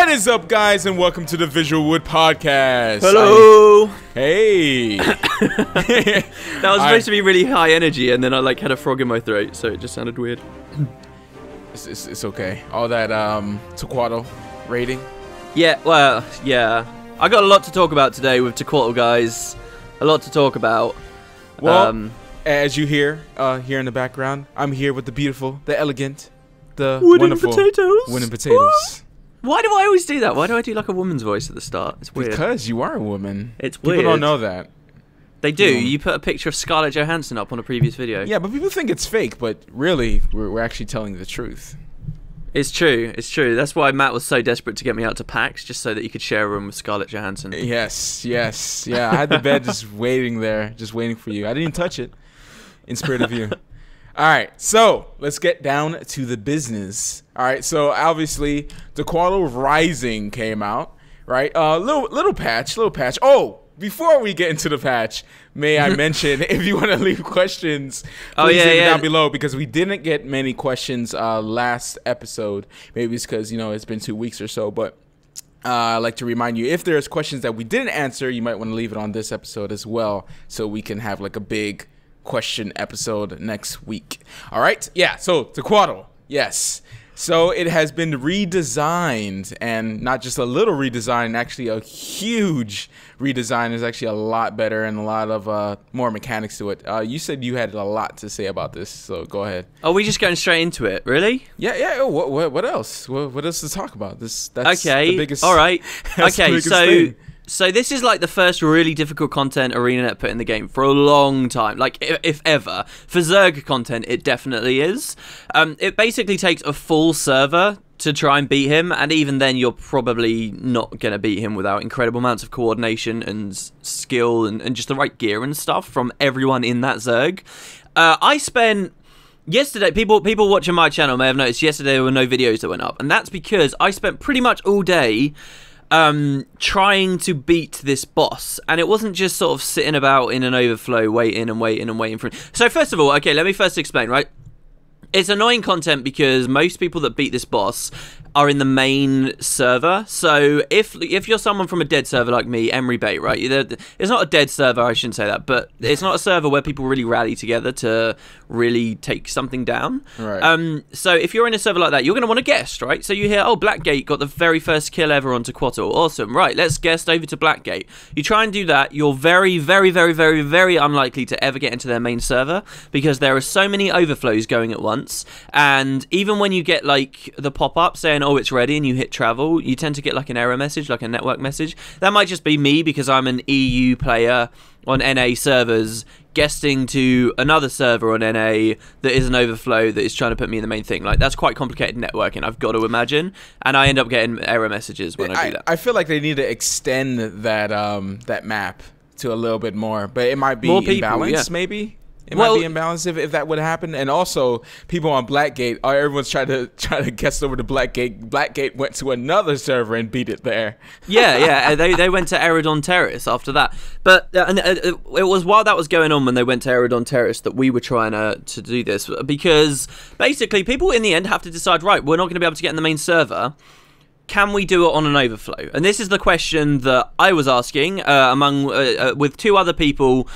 What is up, guys, and welcome to the VisualWood podcast. Hello. Hey. That was supposed to be really high energy, and then I had a frog in my throat, so it just sounded weird. It's okay. All that Tequatl rating. Yeah, well, yeah. I got a lot to talk about today with Tequatl, guys. A lot to talk about. Well, as you hear here in the background, I'm here with the beautiful, the elegant, the wooden wonderful potatoes. wooden potatoes. Why do I always do that? Why do I do like a woman's voice at the start? It's weird. Because you are a woman. It's weird. People don't know that. They do. You put a picture of Scarlett Johansson up on a previous video. Yeah, but people think it's fake, but really, we're actually telling the truth. It's true. It's true. That's why Matt was so desperate to get me out to PAX, just so that you could share a room with Scarlett Johansson. Yes. Yeah, I had the bed just waiting there, just waiting for you. I didn't even touch it, in spirit of you. All right, so let's get down to the business. All right, so obviously, Tequatl Rising came out, right? Little patch. Oh, before we get into the patch, may I mention, if you want to leave questions, please leave it down below, because we didn't get many questions last episode. Maybe it's because, it's been 2 weeks or so, but I'd like to remind you, if there's questions that we didn't answer, you might want to leave it on this episode as well, so we can have like a big question episode next week. All right, yeah, so Tequatl, yes. So it has been redesigned, and not just a little redesign, actually a huge redesign. Is actually a lot better and a lot of more mechanics to it. You said you had a lot to say about this, so go ahead. Are we just going straight into it, really? Yeah. What else? What else to talk about? That's okay. The biggest. All right. Okay, thing. So this is like the first really difficult content ArenaNet put in the game for a long time. Like, if ever. For Zerg content, it definitely is. It basically takes a full server to try and beat him, and even then you're probably not going to beat him without incredible amounts of coordination and skill and just the right gear and stuff from everyone in that Zerg. I spent... Yesterday, people watching my channel may have noticed yesterday there were no videos that went up, and that's because I spent pretty much all day trying to beat this boss, and it wasn't just sort of sitting about in an overflow waiting for it. So first of all, okay, let me first explain, right? It's annoying content because most people that beat this boss are in the main server. So if you're someone from a dead server like me, Emery Bay, right? It's not a dead server, I shouldn't say that, but it's not a server where people really rally together to really take something down. Right. So if you're in a server like that, you're going to want to guest, right? So you hear, oh, Blackgate got the very first kill ever on Tequatl. Awesome. Right, let's guest over to Blackgate. You try and do that, you're very, very, very, very, very unlikely to ever get into their main server because there are so many overflows going at once. And even when you get like the pop-up saying, oh, it's ready, and you hit travel, you tend to get like an error message, like a network message. That might just be me because I'm an EU player on NA servers guesting to another server on NA that is an overflow that is trying to put me in the main thing. Like, that's quite complicated networking, I've got to imagine, and I end up getting error messages when I do that. I feel like they need to extend that that map to a little bit more, but it might be imbalanced, maybe. It might be imbalanced if that would happen. And also, people on Blackgate, everyone's trying to guess over to Blackgate. Blackgate went to another server and beat it there. Yeah. They went to Eridon Terrace after that. But it was while that was going on when they went to Eridon Terrace that we were trying to do this. Because basically, people in the end have to decide, right, we're not going to be able to get in the main server. Can we do it on an overflow? And this is the question that I was asking with two other people.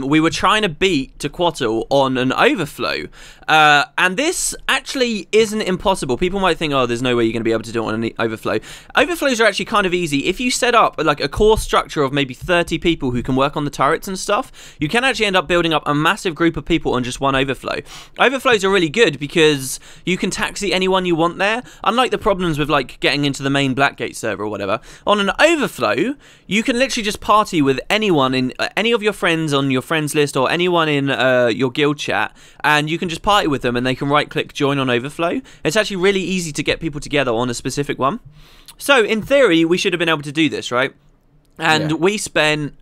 We were trying to beat Tequatl on an overflow. And this actually isn't impossible. People might think, oh, there's no way you're going to be able to do it on an overflow. Overflows are actually kind of easy. If you set up like a core structure of maybe 30 people who can work on the turrets and stuff, you can actually end up building up a massive group of people on just one overflow. Overflows are really good because you can taxi anyone you want there. Unlike the problems with like getting into the main Blackgate server or whatever, on an overflow, you can literally just party with anyone in any of your friends on your friends list or anyone in your guild chat, and you can just party with them and they can right-click join on overflow. It's actually really easy to get people together on a specific one. So in theory, we should have been able to do this, right? And we spent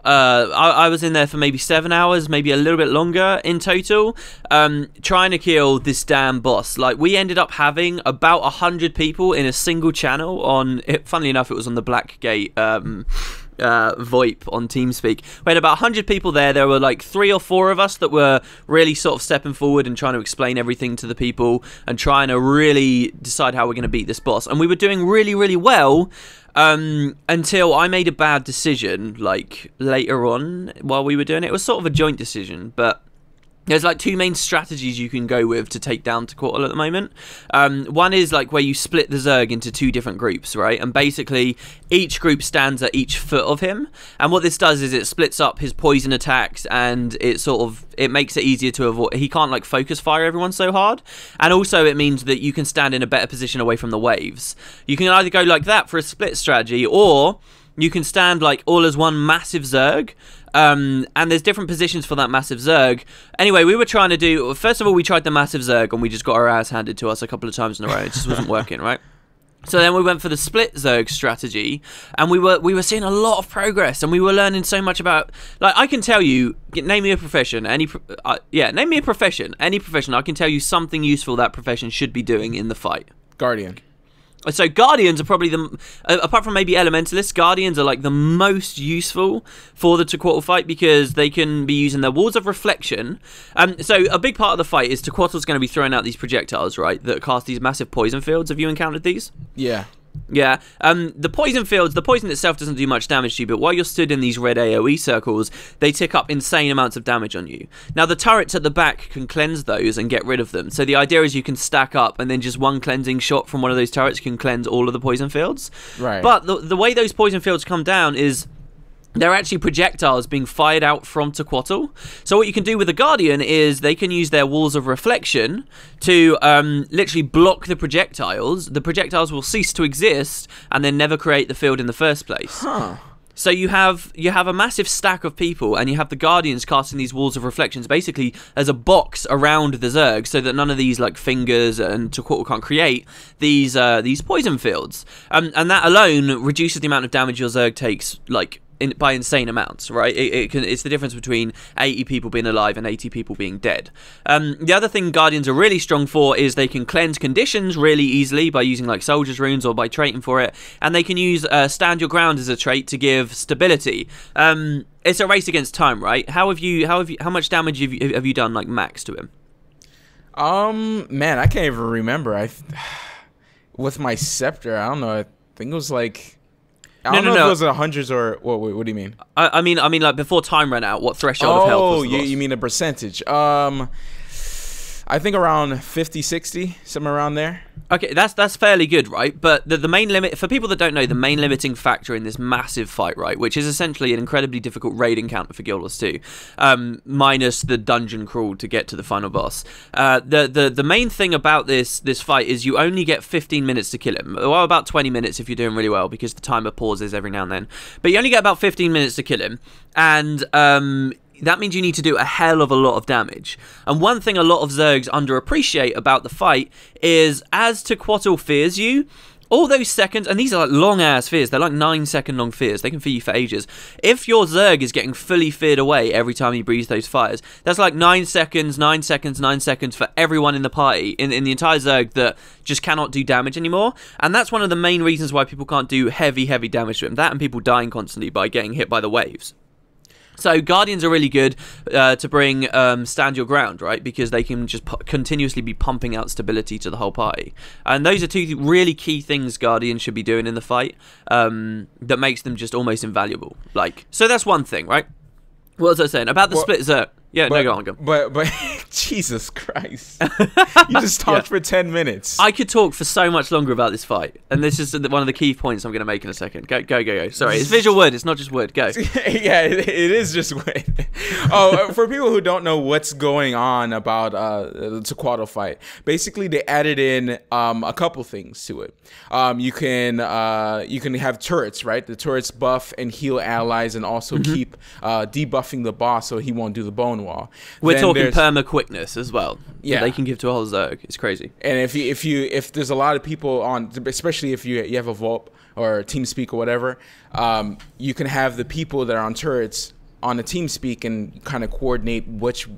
I was in there for maybe 7 hours, maybe a little bit longer in total, trying to kill this damn boss. Like, we ended up having about 100 people in a single channel on, funnily enough, it was on the Blackgate VoIP on TeamSpeak. We had about 100 people there. There were like 3 or 4 of us that were really sort of stepping forward and trying to explain everything to the people and trying to really decide how we're going to beat this boss. And we were doing really, really well until I made a bad decision, like later on while we were doing it. It was sort of a joint decision, but there's like 2 main strategies you can go with to take down Tequatl at the moment. One is like where you split the Zerg into 2 different groups, right? And basically each group stands at each foot of him. And what this does is it splits up his poison attacks, and it makes it easier to avoid. He can't like focus fire everyone so hard. And also it means that you can stand in a better position away from the waves. You can either go like that for a split strategy, or you can stand like all as one massive Zerg. And there's different positions for that massive Zerg. Anyway, we were trying to do... First of all, we tried the massive Zerg, and we just got our ass handed to us a couple of times in a row. It just wasn't working, right? So then we went for the split Zerg strategy, and we were seeing a lot of progress, and we were learning so much about... Like, I can tell you... Name me a profession. Name me a profession. Any profession. I can tell you something useful that profession should be doing in the fight. Guardian. So Guardians are probably apart from maybe Elementalists, Guardians are like the most useful for the Tequatl fight because they can be using their walls of reflection. So a big part of the fight is Tequatl's going to be throwing out these projectiles, right, that cast these massive poison fields. Have you encountered these? Yeah. Yeah, the poison fields, the poison itself doesn't do much damage to you, but while you're stood in these red AoE circles, they tick up insane amounts of damage on you. Now, the turrets at the back can cleanse those and get rid of them. So the idea is you can stack up, and then just one cleansing shot from one of those turrets can cleanse all of the poison fields. Right. But the way those poison fields come down is... they're actually projectiles being fired out from Tequatl. So what you can do with the Guardian is they can use their walls of reflection to literally block the projectiles. The projectiles will cease to exist and then never create the field in the first place. Huh. So you have a massive stack of people, and you have the Guardians casting these walls of reflections basically as a box around the Zerg, so that none of these like fingers and Tequatl can't create these poison fields. And that alone reduces the amount of damage your Zerg takes, like by insane amounts, right? It's the difference between 80 people being alive and 80 people being dead. The other thing Guardians are really strong for is they can cleanse conditions really easily by using like Soldier's Runes or by traiting for it, and they can use Stand Your Ground as a trait to give stability. It's a race against time, right? How much damage have you done like max to him? Man, I can't even remember. With my scepter, I don't know. I think it was like... I don't know if it was 100s or what do you mean? I mean like before time ran out, what threshold of health was the boss? You mean a percentage? I think around 50, 60, somewhere around there. Okay, that's fairly good, right? But the main limit, for people that don't know, the main limiting factor in this massive fight, right, which is essentially an incredibly difficult raid encounter for Guild Wars 2, minus the dungeon crawl to get to the final boss. The main thing about this fight is you only get 15 minutes to kill him. Well, about 20 minutes if you're doing really well, because the timer pauses every now and then. But you only get about 15 minutes to kill him, and that means you need to do a hell of a lot of damage. And one thing a lot of Zergs underappreciate about the fight is as Tequatl fears you, all those seconds, and these are like long-ass fears, they're like 9-second long fears, they can fear you for ages. If your Zerg is getting fully feared away every time he breathes those fires, that's like 9 seconds, 9 seconds, 9 seconds for everyone in the party, in the entire Zerg that just cannot do damage anymore. And that's one of the main reasons why people can't do heavy damage to him. That and people dying constantly by getting hit by the waves. So Guardians are really good to bring Stand Your Ground, right? Because they can just continuously be pumping out stability to the whole party. And those are 2 really key things Guardians should be doing in the fight that makes them just almost invaluable. Like, so that's one thing, right? What was I saying? About the split Zerg. Yeah, no, go on. But Jesus Christ. You just talked for 10 minutes. I could talk for so much longer about this fight. And this is one of the key points I'm going to make in a second. Go. Sorry, it's VisualWood. It's not just wood. Go. Yeah, it is just wood. Oh, for people who don't know what's going on about the Tequatl fight, basically they added in a couple things to it. You can have turrets, right? The turrets buff and heal allies and also keep debuffing the boss so he won't do the bone wall. We're talking perma quickness as well. Yeah, they can give to a whole Zerg. It's crazy. And if there's a lot of people on, especially if you have a VoIP or TeamSpeak or whatever, you can have the people that are on turrets on a TeamSpeak and kind of coordinate which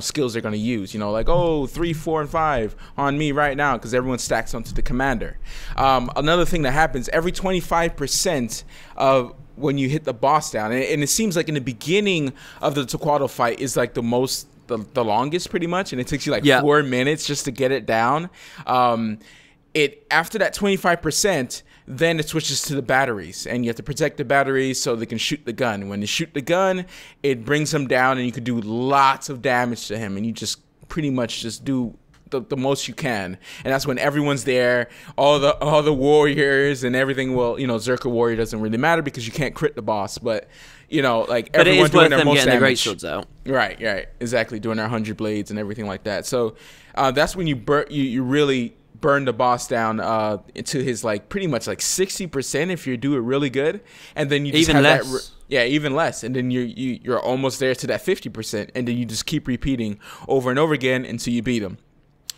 skills they're going to use. Like 3, 4, and 5 on me right now because everyone stacks onto the commander. Another thing that happens every 25% when you hit the boss down, and it seems like in the beginning of the Tequatl fight is like the longest pretty much, and it takes you like 4 minutes just to get it down. It after that 25%, then it switches to the batteries, and you have to protect the batteries so they can shoot the gun. When you shoot the gun, it brings him down, and you can do lots of damage to him, and you just pretty much just do the most you can. And that's when everyone's there, all the warriors and everything. Well, you know, Zerka warrior doesn't really matter because you can't crit the boss, but you know, like but everyone doing their most damage. The great swords out. Right, exactly, doing their 100 blades and everything like that. So that's when you really burn the boss down into his like pretty much like 60% if you do it really good, and then you just even have less. Even less, and then you're almost there to that 50%, and then you just keep repeating over and over again until you beat him.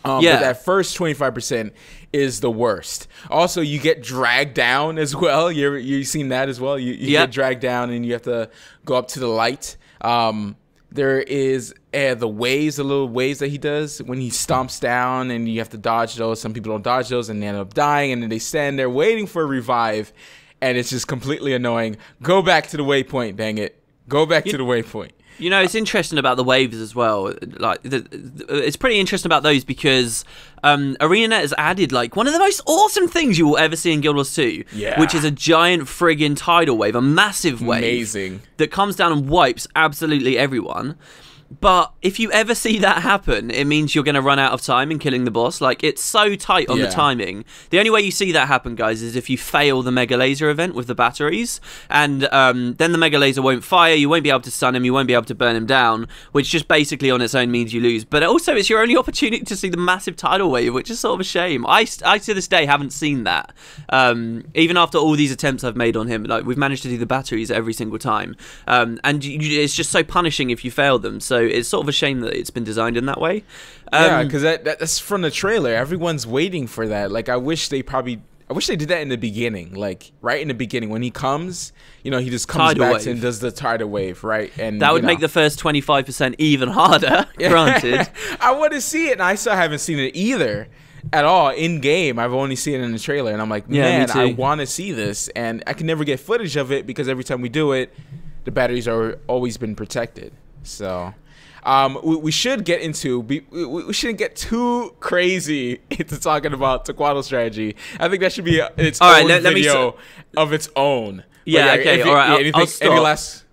But that first 25% is the worst. Also, you get dragged down as well. You've seen that as well. You get dragged down, and you have to go up to the light. There is the little waves that he does when he stomps down, and you have to dodge those. Some people don't dodge those, and they end up dying, and then they stand there waiting for a revive, and it's just completely annoying. Go back to the waypoint, dang it. Go back to the waypoint. You know, it's interesting about the waves as well. Like, it's pretty interesting about those because ArenaNet has added like one of the most awesome things you will ever see in Guild Wars 2, which is a giant friggin' tidal wave, a massive wave, amazing, that comes down and wipes absolutely everyone. But if you ever see that happen, it means you're going to run out of time in killing the boss. Like, it's so tight on the timing. The only way you see that happen, guys, is if you fail the Mega Laser event with the batteries. And then the Mega Laser won't fire, you won't be able to stun him, you won't be able to burn him down, which just basically on its own means you lose. But also, it's your only opportunity to see the massive tidal wave, which is sort of a shame. I to this day, haven't seen that. Even after all these attempts I've made on him, like, we've managed to do the batteries every single time. And it's just so punishing if you fail them. So it's sort of a shame that it's been designed in that way. Because that's from the trailer. Everyone's waiting for that. Like, I wish they did that in the beginning. Like, right in the beginning when he comes, you know, he just comes back and does the tidal wave, right? And that would make the first 25% even harder. Granted, I want to see it, and I still haven't seen it either at all in game. I've only seen it in the trailer, and I'm like, man, I want to see this, and I can never get footage of it because every time we do it, the batteries are always been protected. So we should get into we shouldn't get too crazy into talking about Tequatl strategy. I think that should be its own video of its own. Yeah, okay, all right. I'll stop. Any last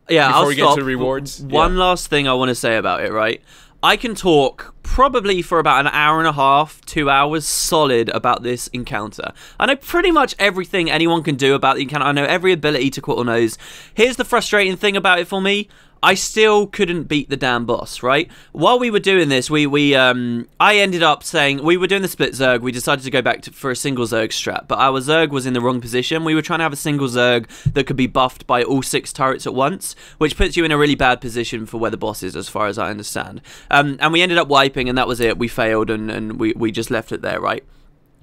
before we get to rewards? One last thing I want to say about it, right? I can talk probably for about an hour and a half, 2 hours solid about this encounter. I know pretty much everything anyone can do about the encounter. I know every ability Tequatl knows. Here's the frustrating thing about it for me. I still couldn't beat the damn boss, right? While we were doing this, I ended up saying, we were doing the split Zerg, we decided to go back for a single Zerg strat, but our Zerg was in the wrong position. We were trying to have a single Zerg that could be buffed by all 6 turrets at once, which puts you in a really bad position for where the boss is, as far as I understand. And we ended up wiping, and that was it. We failed, and we just left it there, right?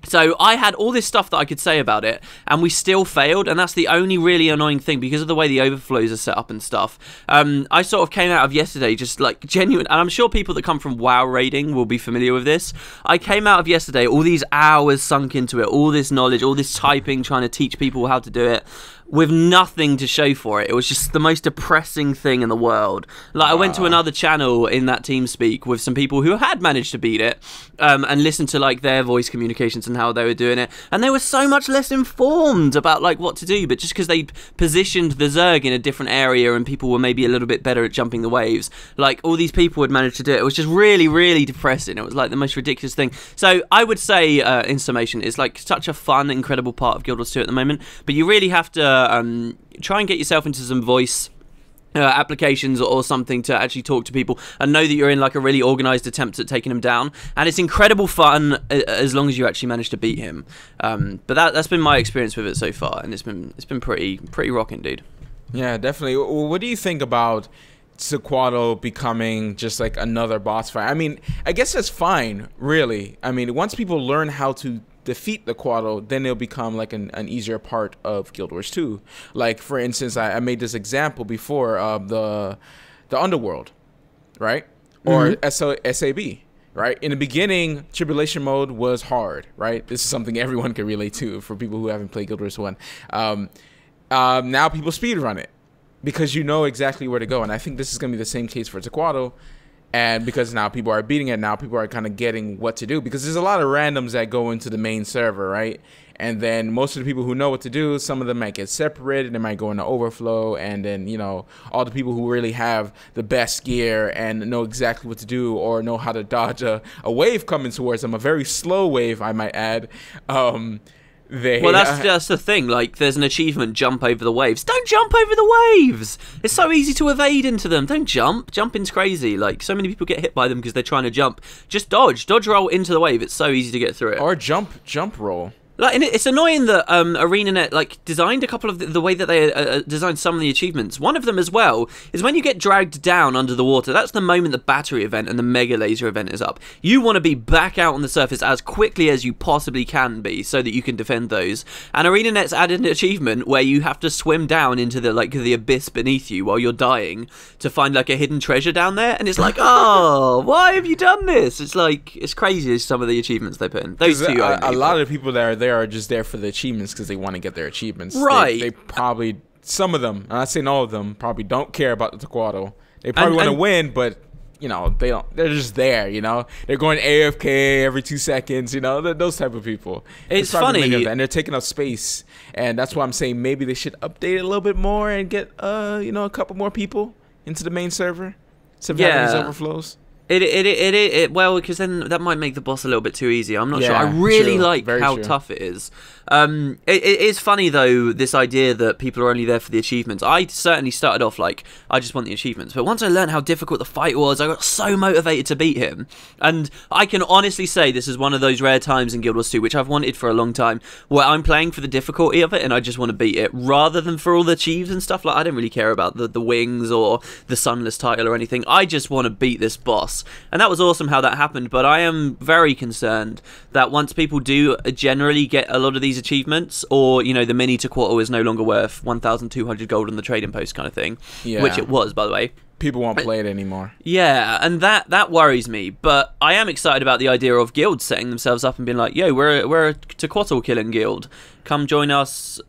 So I had all this stuff that I could say about it, and we still failed, and that's the only really annoying thing because of the way the overflows are set up and stuff. I sort of came out of yesterday just like genuine, and I'm sure people that come from WoW raiding will be familiar with this. I came out of yesterday, all these hours sunk into it, all this knowledge, all this typing, trying to teach people how to do it, with nothing to show for it. It was just the most depressing thing in the world. Like, I went to another channel in that TeamSpeak with some people who had managed to beat it, and listened to like their voice communications and how they were doing it, and they were so much less informed about like what to do, but just because they positioned the Zerg in a different area and people were maybe a little bit better at jumping the waves, like all these people had managed to do it. It was just really, really depressing. It was like the most ridiculous thing. So I would say, in summation, it's like such a fun, incredible part of Guild Wars 2 at the moment, but you really have to try and get yourself into some voice applications or something to actually talk to people and know that you're in like a really organized attempt at taking him down, and it's incredible fun as long as you actually manage to beat him. But that's been my experience with it so far, and it's been pretty rocking, dude. Yeah, definitely. What do you think about Tequatl becoming just like another boss fight? I mean, I guess that's fine, really. I mean, once people learn how to defeat the Tequatl, then it'll become like an easier part of Guild Wars 2. Like, for instance, I made this example before of the Underworld, right? Or SAB, right? In the beginning, Tribulation Mode was hard, right? This is something everyone can relate to for people who haven't played Guild Wars 1. now people speed run it because you know exactly where to go. And I think this is going to be the same case for Tequatl. And because now people are beating it, now people are kind of getting what to do. Because there's a lot of randoms that go into the main server, right? And then most of the people who know what to do, some of them might get separated. They might go into overflow. And then, you know, all the people who really have the best gear and know exactly what to do or know how to dodge a wave coming towards them, a very slow wave, I might add, well, that's the thing. Like, there's an achievement, jump over the waves. Don't jump over the waves! It's so easy to evade into them. Don't jump. Jumping's crazy. Like, so many people get hit by them because they're trying to jump. Just dodge. Dodge roll into the wave. It's so easy to get through it. Or jump roll. Like, and it's annoying that ArenaNet like designed a couple of the way that they designed some of the achievements. One of them as well is when you get dragged down under the water. That's the moment the battery event and the mega laser event is up. You want to be back out on the surface as quickly as you possibly can be, so that you can defend those. And ArenaNet's added an achievement where you have to swim down into the abyss beneath you while you're dying to find like a hidden treasure down there. And it's like, oh, why have you done this? It's like, it's crazy. Some of the achievements they put in. Those two, a lot of the people that are there are just there for the achievements because they want to get their achievements. Right. They probably, some of them, I'm not saying all of them, probably don't care about the Tequatl. They probably want to win, but you know, they don't. They're just there. You know, they're going AFK every 2 seconds. You know, those type of people. It's funny, and they're taking up space, and that's why I'm saying maybe they should update it a little bit more and get you know, a couple more people into the main server. Some having these overflows. Well, because then that might make the boss a little bit too easy. I'm not sure. I really like how tough it is. It is funny though, this idea that people are only there for the achievements. I certainly started off like, I just want the achievements, but once I learned how difficult the fight was, I got so motivated to beat him. And I can honestly say this is one of those rare times in Guild Wars 2, which I've wanted for a long time, where I'm playing for the difficulty of it and I just want to beat it, rather than for all the achieves and stuff. Like, I don't really care about the wings or the sunless title or anything. I just want to beat this boss. And that was awesome how that happened, but I am very concerned that once people do generally get a lot of these achievements, or, you know, the mini Tequatl is no longer worth 1,200 gold on the trading post kind of thing, which it was, by the way. People won't play it anymore. Yeah, and that worries me. But I am excited about the idea of guilds setting themselves up and being like, yo, we're a Tequatl killing guild. Come join us,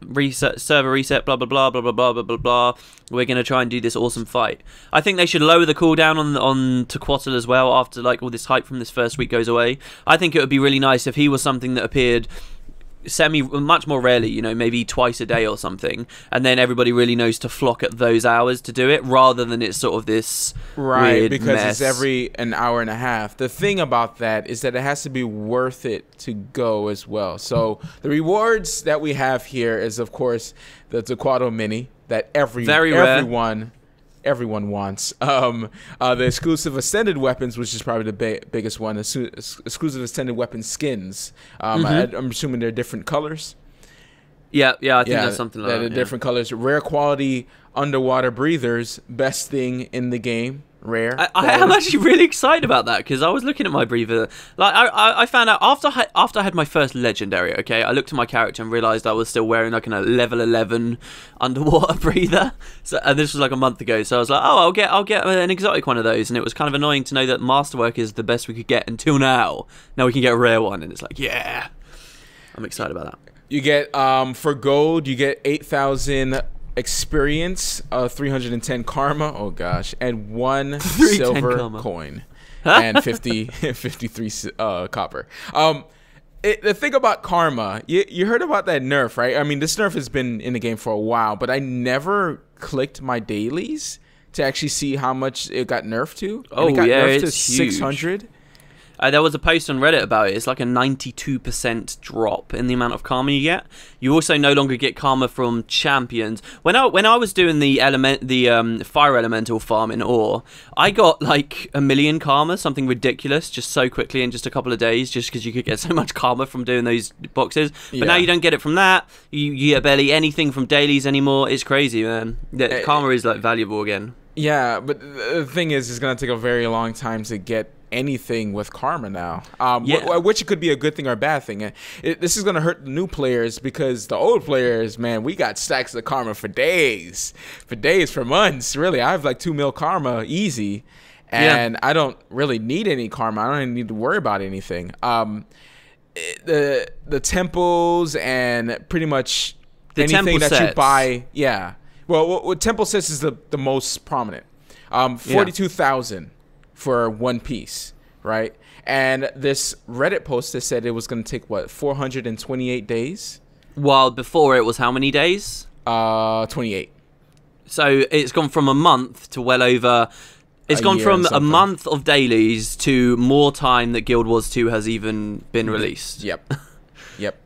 server reset, blah, blah, blah, blah, blah, blah, blah, blah, blah. We're going to try and do this awesome fight. I think they should lower the cooldown on Tequatl as well after like all this hype from this first week goes away. I think it would be really nice if he was something that appeared much more rarely, you know, maybe twice a day or something, and then everybody really knows to flock at those hours to do it, rather than it's sort of this weird because mess. It's every an hour and a half. The thing about that is that it has to be worth it to go as well. So the rewards that we have here is, of course, the Tequatl mini that everyone wants. The exclusive ascended weapons, which is probably the biggest one. Exclusive ascended weapon skins. I'm assuming they're different colors. Yeah, I think that's something like that. They're different colors. Rare quality underwater breathers, best thing in the game. Rare. I am actually really excited about that, because I was looking at my breather. Like, I found out after I had my first legendary. Okay, I looked at my character and realized I was still wearing like a level 11 underwater breather. So, and this was like a month ago. So I was like, oh, I'll get an exotic one of those. And it was kind of annoying to know that Masterwork is the best we could get until now. Now we can get a rare one, and it's like, yeah, I'm excited about that. You get for gold, you get 8,000. Experience, 310 karma, oh gosh, and 1 silver coin, and 53 copper. The thing about karma, you heard about that nerf, right? I mean, this nerf has been in the game for a while, but I never clicked my dailies to actually see how much it got nerfed to. Oh, it got nerfed to it's 600. There was a post on Reddit about it. It's like a 92% drop in the amount of karma you get. You also no longer get karma from champions. When I was doing the fire elemental farm in ore, I got like 1 million karma, something ridiculous, just so quickly in just a couple of days, just because you could get so much karma from doing those boxes. But now you don't get it from that. You get barely anything from dailies anymore. It's crazy, man. Karma is like valuable again. Yeah, but the thing is, it's gonna take a very long time to get anything with karma now, which could be a good thing or a bad thing. This is going to hurt the new players, because the old players, man, we got stacks of karma for days, for months. Really, I have like 2 mil karma easy, and I don't really need any karma. I don't even need to worry about anything. The temples and pretty much anything temple that sets. you buy. Yeah. Well, what temple sets is the most prominent. 42,000 for one piece, right? And this Reddit post that said it was going to take, what, 428 days? While before it was how many days? 28. So it's gone from a month to well over... It's gone from a month of dailies to more time that Guild Wars 2 has even been released. Yep. Yep.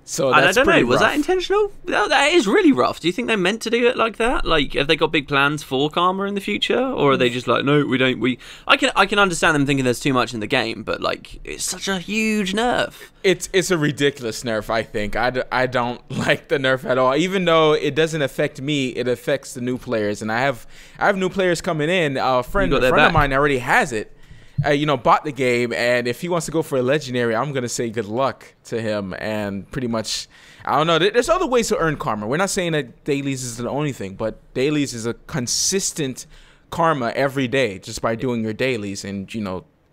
So And that's I don't know, rough. was that intentional? That is really rough. Do you think they meant to do it like that? Like, have they got big plans for Karma in the future, or are they just like, no, we don't? I can understand them thinking there's too much in the game, but like, it's such a huge nerf. It's a ridiculous nerf. I think I don't like the nerf at all. Even though it doesn't affect me, it affects the new players, and I have new players coming in. A friend of mine already has it. Bought the game, and if he wants to go for a legendary, I'm gonna say good luck to him. And pretty much, I don't know. There's other ways to earn karma. We're not saying that dailies is the only thing, but dailies is a consistent karma every day just by doing your dailies and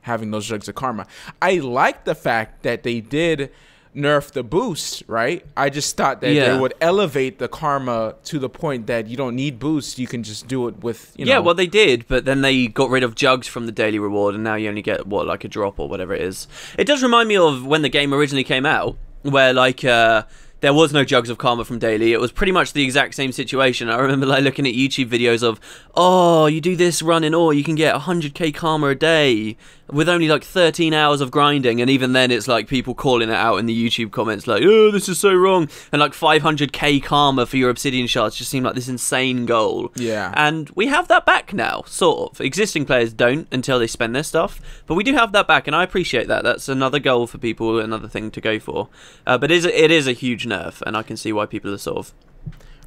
having those jugs of karma. I like the fact that they did nerf the boost, right? I just thought that they would elevate the karma to the point that you don't need boost. You can just do it with, Yeah, well, they did, but then they got rid of jugs from the daily reward, and now you only get, what, like a drop or whatever it is. It does remind me of when the game originally came out, where, like, there was no jugs of karma from daily. It was pretty much the exact same situation. I remember like looking at YouTube videos of, oh, you do this run in ore, you can get 100k karma a day with only like 13 hours of grinding, and even then it's like people calling it out in the YouTube comments like, oh, this is so wrong, and like 500k karma for your obsidian shards just seemed like this insane goal. Yeah. And we have that back now, sort of. Existing players don't until they spend their stuff, but we do have that back, and I appreciate that. That's another goal for people, another thing to go for. But it is a huge nerf, and I can see why people are sort of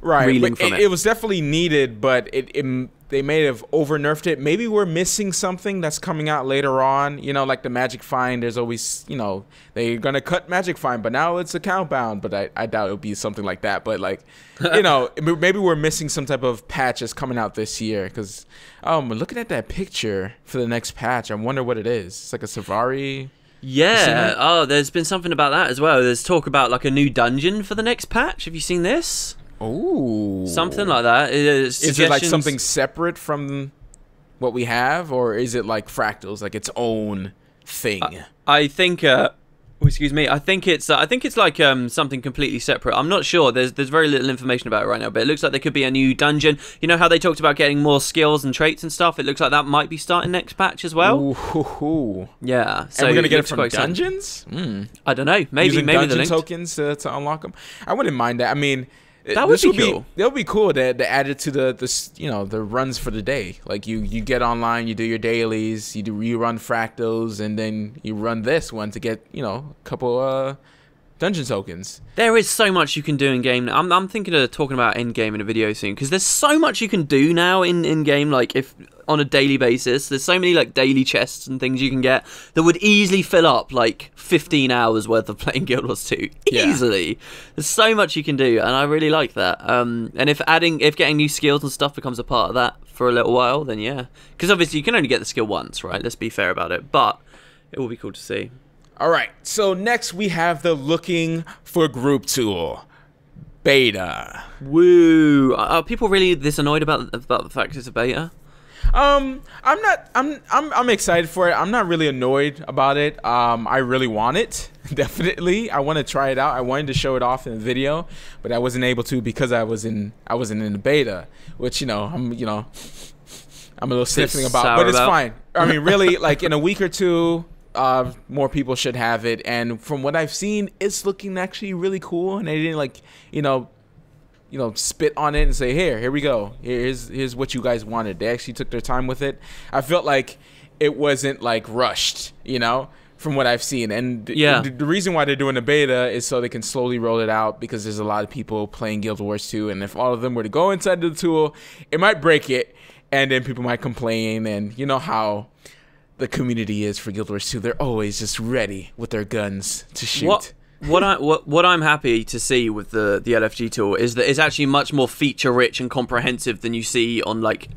reeling from it. It was definitely needed, but they may have over nerfed it. Maybe we're missing something that's coming out later on. Like the Magic Find. There's always, they're gonna cut Magic Find, but now it's account bound. But I doubt it'll be something like that. But like, maybe we're missing some type of patch that's coming out this year. Because looking at that picture for the next patch, I wonder what it is. It's like a Safari. Yeah. Oh, there's been something about that as well. There's talk about like a new dungeon for the next patch. Have you seen this? Oh, something like that. Is it like something separate from what we have, or is it like fractals, like its own thing? I think. Excuse me. I think it's like something completely separate. I'm not sure. There's very little information about it right now, but it looks like there could be a new dungeon. You know how they talked about getting more skills and traits and stuff? It looks like that might be starting next patch as well. Ooh. Yeah. So and we're gonna get it from dungeons? I don't know. Maybe Using maybe dungeon tokens to unlock them. I wouldn't mind that. I mean, that would be cool. That would be cool to add it to the runs for the day. Like you get online, you do your dailies, you run fractals, and then you run this one to get a couple dungeon tokens. There is so much you can do in game. I'm thinking of talking about end game in a video soon, because there's so much you can do now in game. Like if on a daily basis, there's so many like daily chests and things you can get that would easily fill up like 15 hours worth of playing Guild Wars 2 easily. Yeah. There's so much you can do, and I really like that. And if getting new skills and stuff becomes a part of that for a little while, then yeah, because obviously you can only get the skill once, right? Let's be fair about it, but it will be cool to see. All right, so next we have the looking for group tool beta. Woo! Are people really this annoyed about the fact it's a beta? I'm excited for it. I'm not really annoyed about it. I really want it. Definitely. I want to try it out. I wanted to show it off in the video, but I wasn't able to because I wasn't in the beta, which I'm a little sniffling about, but it's fine. I mean, really, like in a week or two, more people should have it, and from what I've seen, it's looking actually really cool, and they didn't spit on it and say, here we go, here's what you guys wanted. They actually took their time with it. I felt like it wasn't like rushed, from what I've seen. And the reason why they're doing the beta is so they can slowly roll it out, because there's a lot of people playing Guild Wars 2, and if all of them were to go inside the tool, it might break it, and then people might complain, and you know how the community is for Guild Wars 2. They're always just ready with their guns to shoot. What I'm happy to see with the LFG tool is that it's actually much more feature rich and comprehensive than you see on like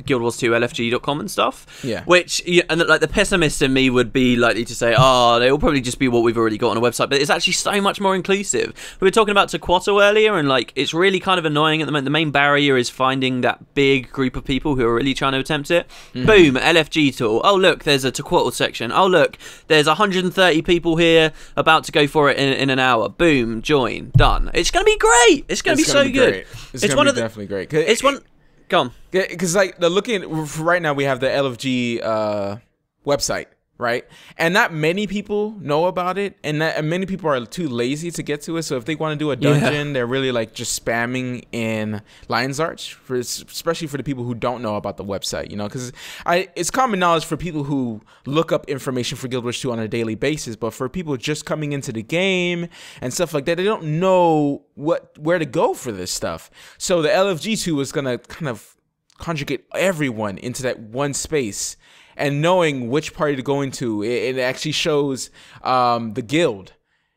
Guild Wars 2 LFG.com and stuff. Yeah. Which, and like the pessimist in me would be likely to say, oh, they will probably just be what we've already got on a website. But it's actually so much more inclusive. We were talking about Tequatl earlier, and like it's really kind of annoying at the moment. The main barrier is finding that big group of people who are really trying to attempt it. Boom, LFG tool. Oh, look, there's a Tequatl section. Oh, look, there's 130 people here about to go for it in an hour. Boom, join, done. It's going to be great. It's going to be so good. It's going to be definitely great. It's one. Go on. Because like right now we have the LFG website, right? And not many people know about it, and many people are too lazy to get to it. So if they want to do a dungeon, they're really like just spamming in Lion's Arch, especially for the people who don't know about the website, because it's common knowledge for people who look up information for Guild Wars 2 on a daily basis, but for people just coming into the game and stuff like that, they don't know where to go for this stuff. So the LFG 2 is gonna kind of conjugate everyone into that one space. And knowing which party to go into, it actually shows the guild.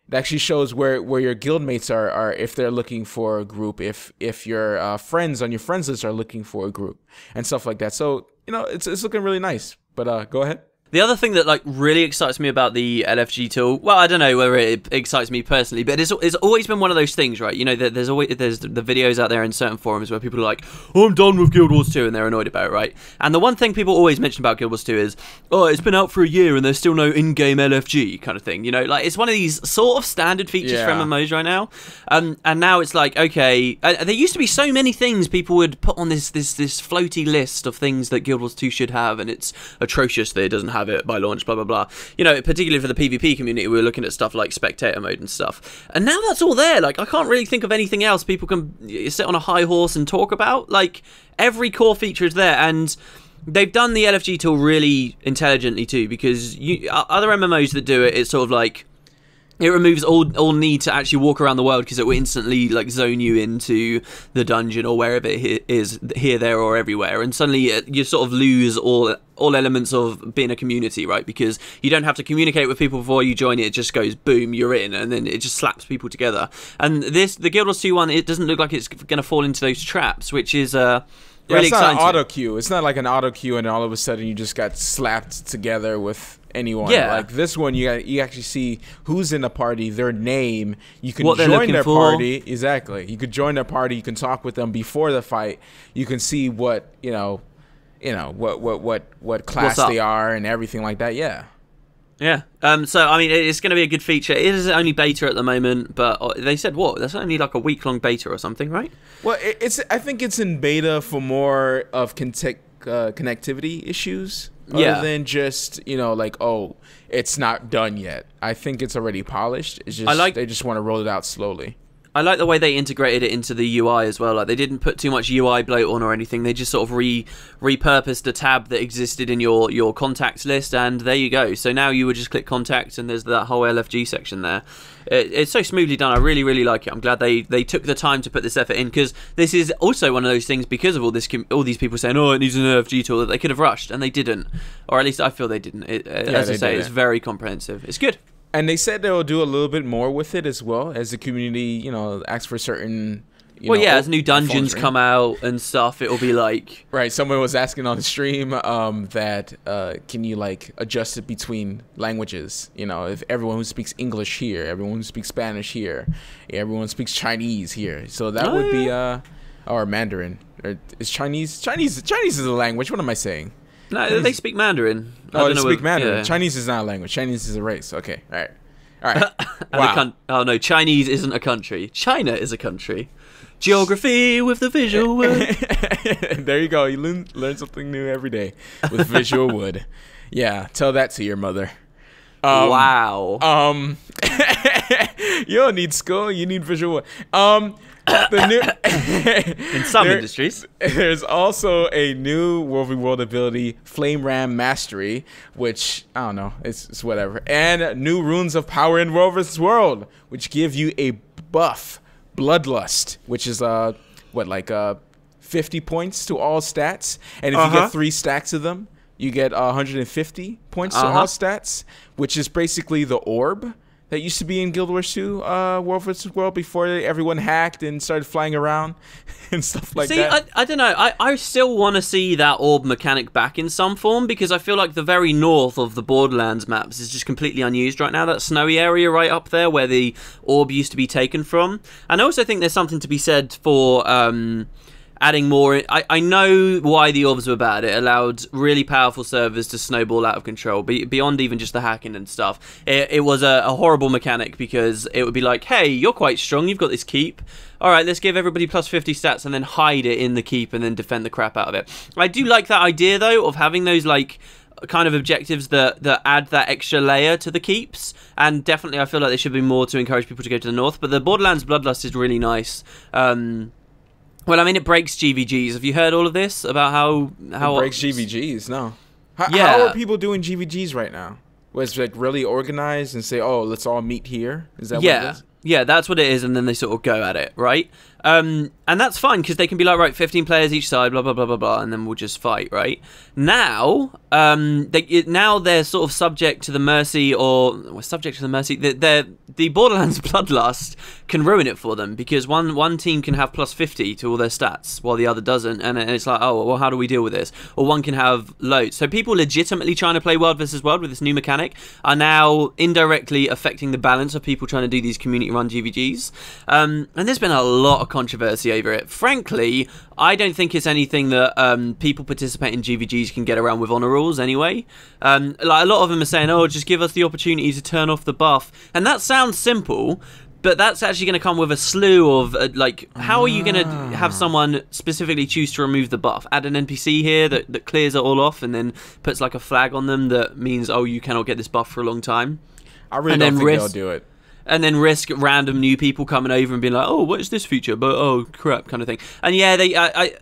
It actually shows where your guild mates are if they're looking for a group, if your friends on your friends list are looking for a group, and stuff like that. So it's looking really nice. But go ahead. The other thing that like really excites me about the LFG tool, well, I don't know whether it excites me personally, but it's always been one of those things, right? There's the videos out there in certain forums where people are like, oh, I'm done with Guild Wars 2, and they're annoyed about it, right? And the one thing people always mention about Guild Wars 2 is, oh, it's been out for a year and there's still no in-game LFG kind of thing, like it's one of these sort of standard features for MMOs right now. And now it's like, okay, there used to be so many things people would put on this floaty list of things that Guild Wars 2 should have, and it's atrocious that it doesn't have it by launch, blah blah blah. Particularly for the PvP community, we were looking at stuff like spectator mode and stuff, and now that's all there. Like I can't really think of anything else people can sit on a high horse and talk about. Like every core feature is there, and they've done the LFG tool really intelligently too, because other MMOs that do it, it's sort of like it removes all need to actually walk around the world, because it will instantly like zone you into the dungeon or wherever it is, here, there, or everywhere, and suddenly you sort of lose all elements of being a community, right? Because you don't have to communicate with people before you join it. It just goes boom, you're in, and then it just slaps people together. And the Guild Wars 2 one, it doesn't look like it's going to fall into those traps, which is really it's exciting. Not an auto queue. It's not like an auto queue, and all of a sudden you just got slapped together with anyone. Like this one, you actually see who's in the party, their name. You can join their party. Exactly. You could join their party. You can talk with them before the fight. You can see what what class they are and everything like that. Yeah. So I mean, it's going to be a good feature. It is only beta at the moment, but they said that's only like a week-long beta or something, right? Well, I think it's in beta for more of connectivity issues. Other than just, like, oh, it's not done yet. I think it's already polished. It's just they just want to roll it out slowly. I like the way they integrated it into the UI as well. Like they didn't put too much UI bloat on or anything. They just sort of repurposed a tab that existed in your contacts list, and there you go. So now you would just click contacts, and there's that whole LFG section there. It's so smoothly done. I really, really like it. I'm glad they took the time to put this effort in, because this is also one of those things, because of all these people saying, oh, it needs an LFG tool, that they could have rushed, and they didn't. Or at least I feel they didn't. As I say, it's very comprehensive. It's good. And they said they'll do a little bit more with it as well, as the community, asks for certain. As new dungeons come out and stuff, it'll be like. Right. Someone was asking on the stream that can you like adjust it between languages? If everyone who speaks English here, everyone who speaks Spanish here, everyone speaks Chinese here. So that would be or Mandarin. Or is Chinese is a language. What am I saying? No, they speak Mandarin. They speak Mandarin. Yeah. Chinese is not a language. Chinese is a race. Okay, all right. Wow. Oh no, Chinese isn't a country. China is a country. Geography with the VisualWood. There you go. You learn something new every day with VisualWood. Yeah, tell that to your mother. Wow. You don't need school. You need VisualWood. In some industries, there's also a new World v. World ability, Flame Ram Mastery, which I don't know, it's whatever, and new runes of power in World vs. World, which give you a buff, Bloodlust, which is 50 points to all stats, and if you get 3 stacks of them, you get 150 points to all stats, which is basically the orb that used to be in Guild Wars 2 World vs. World before everyone hacked and started flying around and stuff like that? I don't know. I still want to see that orb mechanic back in some form, because I feel like the very north of the Borderlands maps is just completely unused right now. That snowy area right up there where the orb used to be taken from. And I also think there's something to be said for adding more. I know why the orbs were bad. It allowed really powerful servers to snowball out of control, beyond even just the hacking and stuff. It was a horrible mechanic, because it would be like, hey, you're quite strong, you've got this keep. Alright, let's give everybody plus 50 stats and then hide it in the keep and then defend the crap out of it. I do like that idea, though, of having those, like, kind of objectives that add that extra layer to the keeps, and definitely I feel like there should be more to encourage people to go to the north. But the Borderlands Bloodlust is really nice. Well, I mean, it breaks GVGs. Have you heard all of this about how it breaks GVGs? No. How are people doing GVGs right now? Was it like really organized and say, "Oh, let's all meet here"? Is that what it is? Yeah, that's what it is, and then they sort of go at it, right? And that's fine, because they can be like, right, 15 players each side, blah, blah, blah, blah, blah, and then we'll just fight, right? Now, now they're sort of subject to the mercy, the Borderlands Bloodlust can ruin it for them, because one team can have plus 50 to all their stats, while the other doesn't, and it's like, oh, well, how do we deal with this? Or one can have loads. So people legitimately trying to play World vs. World with this new mechanic are now indirectly affecting the balance of people trying to do these community-run GVGs. And there's been a lot of controversy over it. Frankly, I don't think it's anything that people participating in GVGs can get around with honor rules anyway. Like a lot of them are saying, oh, just give us the opportunity to turn off the buff. And that sounds simple, but that's actually going to come with a slew of, like, how are you going to have someone specifically choose to remove the buff? Add an NPC here that clears it all off and then puts, like, a flag on them that means, oh, you cannot get this buff for a long time. I really don't think they'll do it. And then risk random new people coming over and being like, oh, what is this feature? But oh crap, kind of thing. And yeah,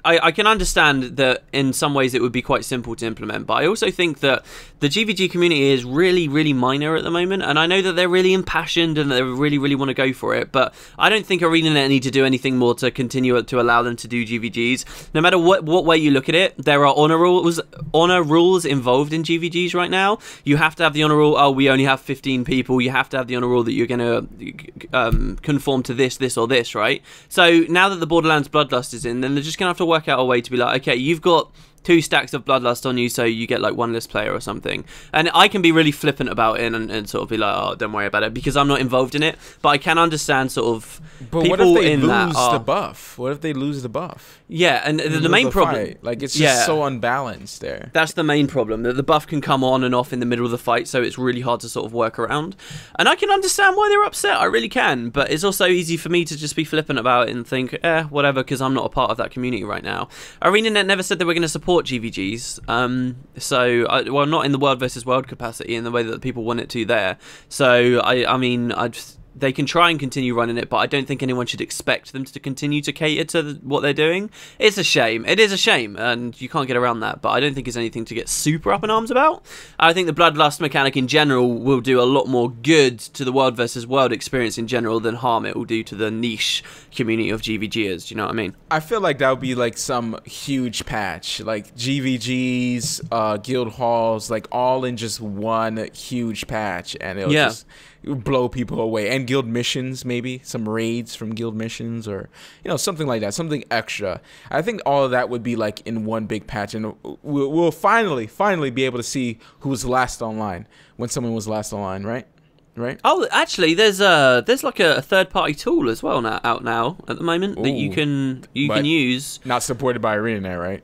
I can understand that in some ways it would be quite simple to implement, but I also think that the GVG community is really, really minor at the moment, and I know that they're really impassioned and they really, really want to go for it, but I don't think ArenaNet need to do anything more to continue to allow them to do GVGs. No matter what way you look at it, there are honor rules involved in GVGs right now. You have to have the honor rule, oh, we only have 15 people. You have to have the honor rule that you're going to conform to this or this, right? So now that the Borderlands Bloodlust is in, then they're just gonna have to work out a way to be like, okay, you've got 2 stacks of Bloodlust on you, so you get like 1 less player or something. And I can be really flippant about it and sort of be like, oh, don't worry about it, because I'm not involved in it. But I can understand sort of but people what if they in lose that the buff? What if they lose the buff? Yeah, and the main problem, fight? Like, it's just so unbalanced there. That's the main problem, that the buff can come on and off in the middle of the fight, so it's really hard to sort of work around. And I can understand why they're upset, I really can, but it's also easy for me to just be flippant about it and think, whatever, because I'm not a part of that community right now. ArenaNet never said they were going to support GVGs, well, not in the World versus World capacity, in the way that people want it to there. So, I mean, they can try and continue running it, but I don't think anyone should expect them to continue to cater to what they're doing. It's a shame. It is a shame, and you can't get around that, but I don't think it's anything to get super up in arms about. I think the Bloodlust mechanic in general will do a lot more good to the World versus World experience in general than harm it will do to the niche community of GVGers. Do you know what I mean? I feel like that would be like some huge patch, like GVGs, guild halls, like all in just one huge patch, and it'll just blow people away. And guild missions, maybe some raids from guild missions, or something like that, something extra. I think all of that would be like in one big patch, and we'll finally be able to see who was last online when someone was last online, right? Oh, actually, there's like a third-party tool as well out now at the moment that you can use. Not supported by ArenaNet, right?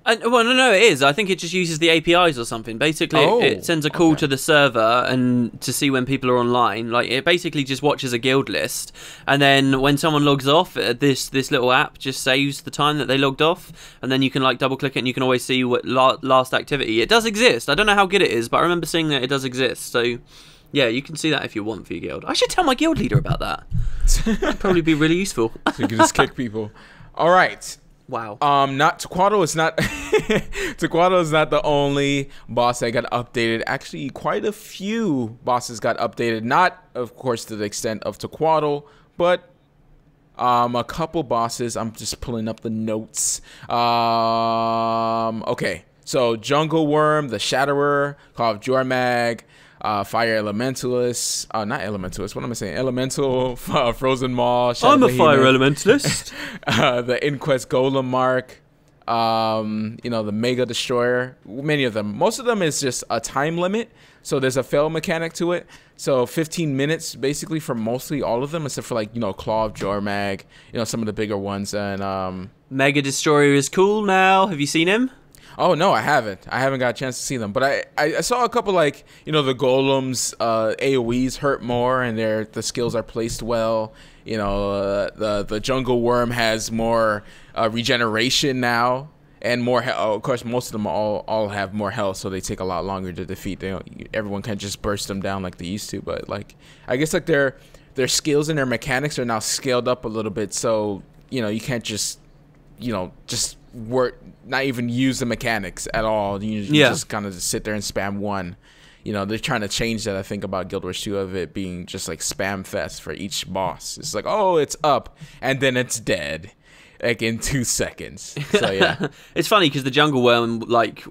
Well, no, it is. I think it just uses the APIs or something. Basically, it sends a call to the server and to see when people are online. Like, it basically just watches a guild list, and then when someone logs off, this little app just saves the time that they logged off, and then you can like double-click it, and you can always see what last activity. It does exist. I don't know how good it is, but I remember seeing that it does exist. So, yeah, you can see that if you want for your guild. I should tell my guild leader about that. That'd probably be really useful. So you can just kick people. All right. Wow. Not Tequatl is not Tequatl is not the only boss that got updated. Actually, quite a few bosses got updated. Not, of course, to the extent of Tequatl, but a couple bosses. I'm just pulling up the notes. Okay. So Jungle Worm, the Shatterer, Call of Jormag, Fire Elementalist. Not Elementalist. What am I saying? Elemental, Frozen Maw. I'm a Fire Elementalist. The Inquest Golem Mark. You know, the Mega Destroyer. Many of them. Most of them is just a time limit. So there's a fail mechanic to it. So 15 minutes basically for mostly all of them, except for like, you know, Claw of Jormag, you know, some of the bigger ones. And Mega Destroyer is cool now. Have you seen him? Oh, no, I haven't. I haven't got a chance to see them. But I saw a couple, like, you know, the golems, AoEs hurt more, and the skills are placed well. You know, the jungle worm has more regeneration now. And more, of course, most of them all have more health, so they take a lot longer to defeat. Everyone can't just burst them down like they used to. But like, I guess like their skills and their mechanics are now scaled up a little bit. So you know, you can't just, you know, just not even use the mechanics at all. You just kind of sit there and spam one. You know, they're trying to change that, I think, about Guild Wars 2 of it being just like spam fest for each boss. It's like, oh, it's up, and then it's dead. Like in 2 seconds. So yeah. It's funny because the jungle worm like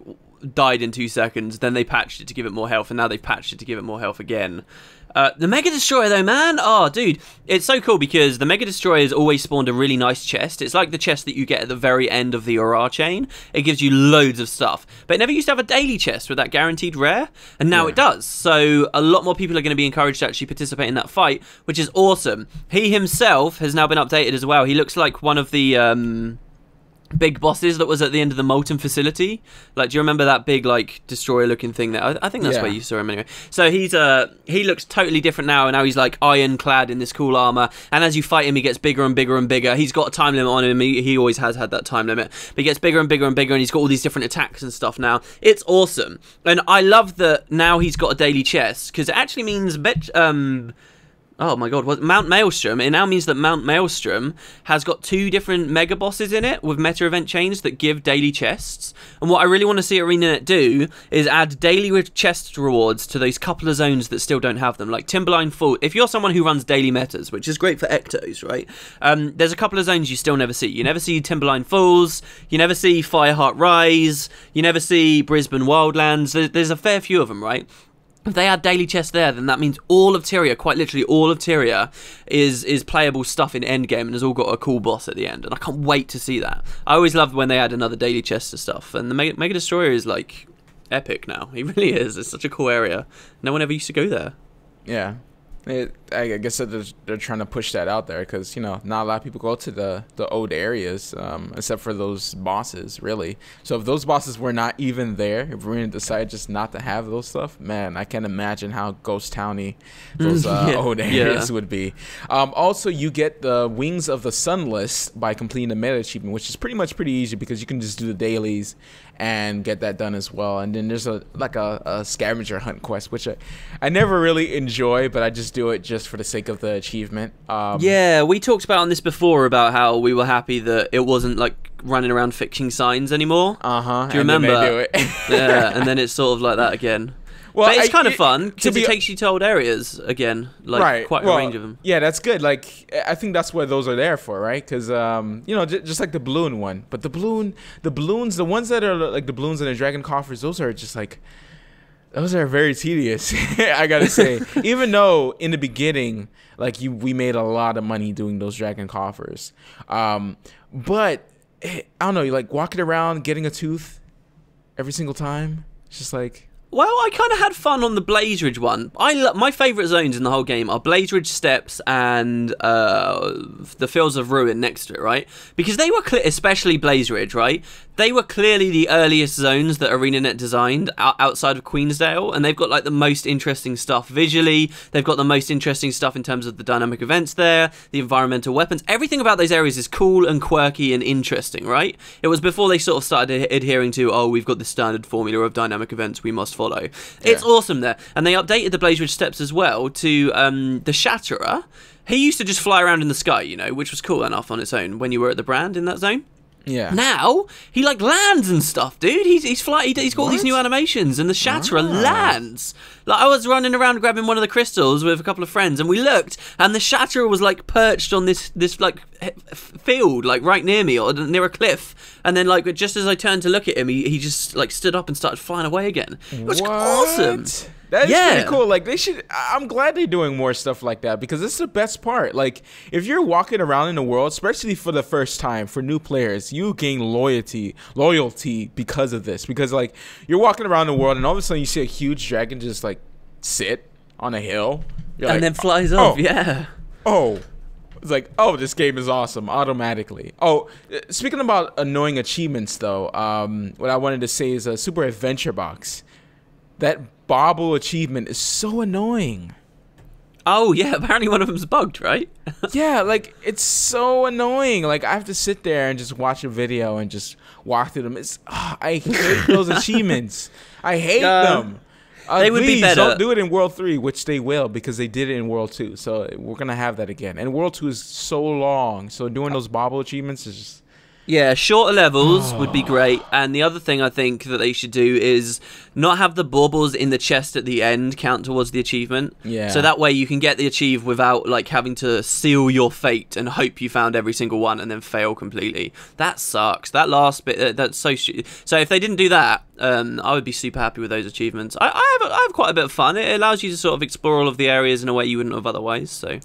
died in 2 seconds, then they patched it to give it more health, and now they've patched it to give it more health again. The Mega Destroyer though, man, oh dude, it's so cool because the Mega Destroyer has always spawned a really nice chest. It's like the chest that you get at the very end of the Aura chain. It gives you loads of stuff, but it never used to have a daily chest with that guaranteed rare, and now it does. So a lot more people are going to be encouraged to actually participate in that fight, which is awesome. He himself has now been updated as well. He looks like one of the big bosses that was at the end of the Molten facility. Like, do you remember that big like destroyer looking thing there? I think that's where you saw him anyway. So he looks totally different now, and now he's like ironclad in this cool armor, and as you fight him he gets bigger and bigger and bigger. He's got a time limit on him. He always has had that time limit, but he gets bigger and bigger and bigger, and he's got all these different attacks and stuff now. It's awesome, and I love that now he's got a daily chest, because it actually means oh my god, Mount Maelstrom. It now means that Mount Maelstrom has got 2 different mega bosses in it with meta event chains that give daily chests. And what I really want to see ArenaNet do is add daily chest rewards to those couple of zones that still don't have them. Like Timberline Falls. If you're someone who runs daily metas, which is great for Ectos, right? There's a couple of zones you still never see. You never see Timberline Falls. You never see Fireheart Rise. You never see Brisbane Wildlands. There's a fair few of them, right? If they add daily chests there, then that means all of Tyria, quite literally all of Tyria, is playable stuff in endgame, and has all got a cool boss at the end. And I can't wait to see that. I always loved when they add another daily chest to stuff. And the Mega Destroyer is like epic now. He really is. It's such a cool area. No one ever used to go there. Yeah. I guess that they're trying to push that out there because, you know, not a lot of people go to the old areas except for those bosses, really. So if those bosses were not even there, if we're going to decide just not to have those stuff, man, I can't imagine how ghost towny those old areas would be. Also, you get the Wings of the Sunless by completing the meta achievement, which is pretty easy because you can just do the dailies and get that done as well. And then there's a scavenger hunt quest, which I never really enjoy, but I just do it just for the sake of the achievement. Yeah, we talked about on this before about how we were happy that it wasn't like running around fixing signs anymore. Do you remember? Then they do it. Yeah, and then it's sort of like that again. Well, but it's kind of fun because it takes you to old areas again, like quite a range of them. Yeah, that's good. Like, I think that's what those are there for, right? Because you know, just like the balloon one. But the balloons, the ones that are like the balloons and the dragon coffers, those are just like, those are very tedious. I gotta say, even though in the beginning, like we made a lot of money doing those dragon coffers, but I don't know, you like walking around getting a tooth every single time. It's just like. Well, I kind of had fun on the Blaze Ridge one. My favourite zones in the whole game are Blaze Ridge Steps and the Fields of Ruin next to it, right? Because they were especially Blaze Ridge, right? They were clearly the earliest zones that ArenaNet designed outside of Queensdale, and they've got like the most interesting stuff visually. They've got the most interesting stuff in terms of the dynamic events there, the environmental weapons. Everything about those areas is cool and quirky and interesting, right? It was before they sort of started adhering to, oh, we've got the standard formula of dynamic events we must follow. It's awesome there. And they updated the Blaze Ridge Steps as well to the Shatterer. He used to just fly around in the sky, you know, which was cool enough on its own when you were at the brand in that zone. Yeah. Now he like lands and stuff, dude. He's got all these new animations, and the Shatterer lands. Like, I was running around grabbing one of the crystals with a couple of friends, and we looked, and the Shatterer was like perched on this like field, like right near me or near a cliff. And then like just as I turned to look at him, he just like stood up and started flying away again. It was awesome. That is pretty cool. Like they should. I'm glad they're doing more stuff like that because this is the best part. Like if you're walking around in the world, especially for the first time for new players, you gain loyalty because of this. Because like you're walking around the world and all of a sudden you see a huge dragon just like sit on a hill, and then flies off. Yeah. Oh. It's like, oh, this game is awesome automatically. Oh, speaking about annoying achievements, though, what I wanted to say is a Super Adventure Box. That bobble achievement is so annoying. Oh, yeah, apparently one of them's bugged, right? Yeah, like, it's so annoying. Like, I have to sit there and just watch a video and just walk through them. I hate those achievements. I hate them. They would be better. Don't do it in World 3, which they will because they did it in World 2. So we're going to have that again. And World 2 is so long. So doing those bobble achievements is just... Yeah, shorter levels would be great. And the other thing I think that they should do is not have the baubles in the chest at the end count towards the achievement. Yeah. So that way you can get the achieve without like having to seal your fate and hope you found every single one and then fail completely. That sucks. That last bit, that's so shitty. So if they didn't do that, I would be super happy with those achievements. I have quite a bit of fun. It allows you to sort of explore all of the areas in a way you wouldn't have otherwise. So.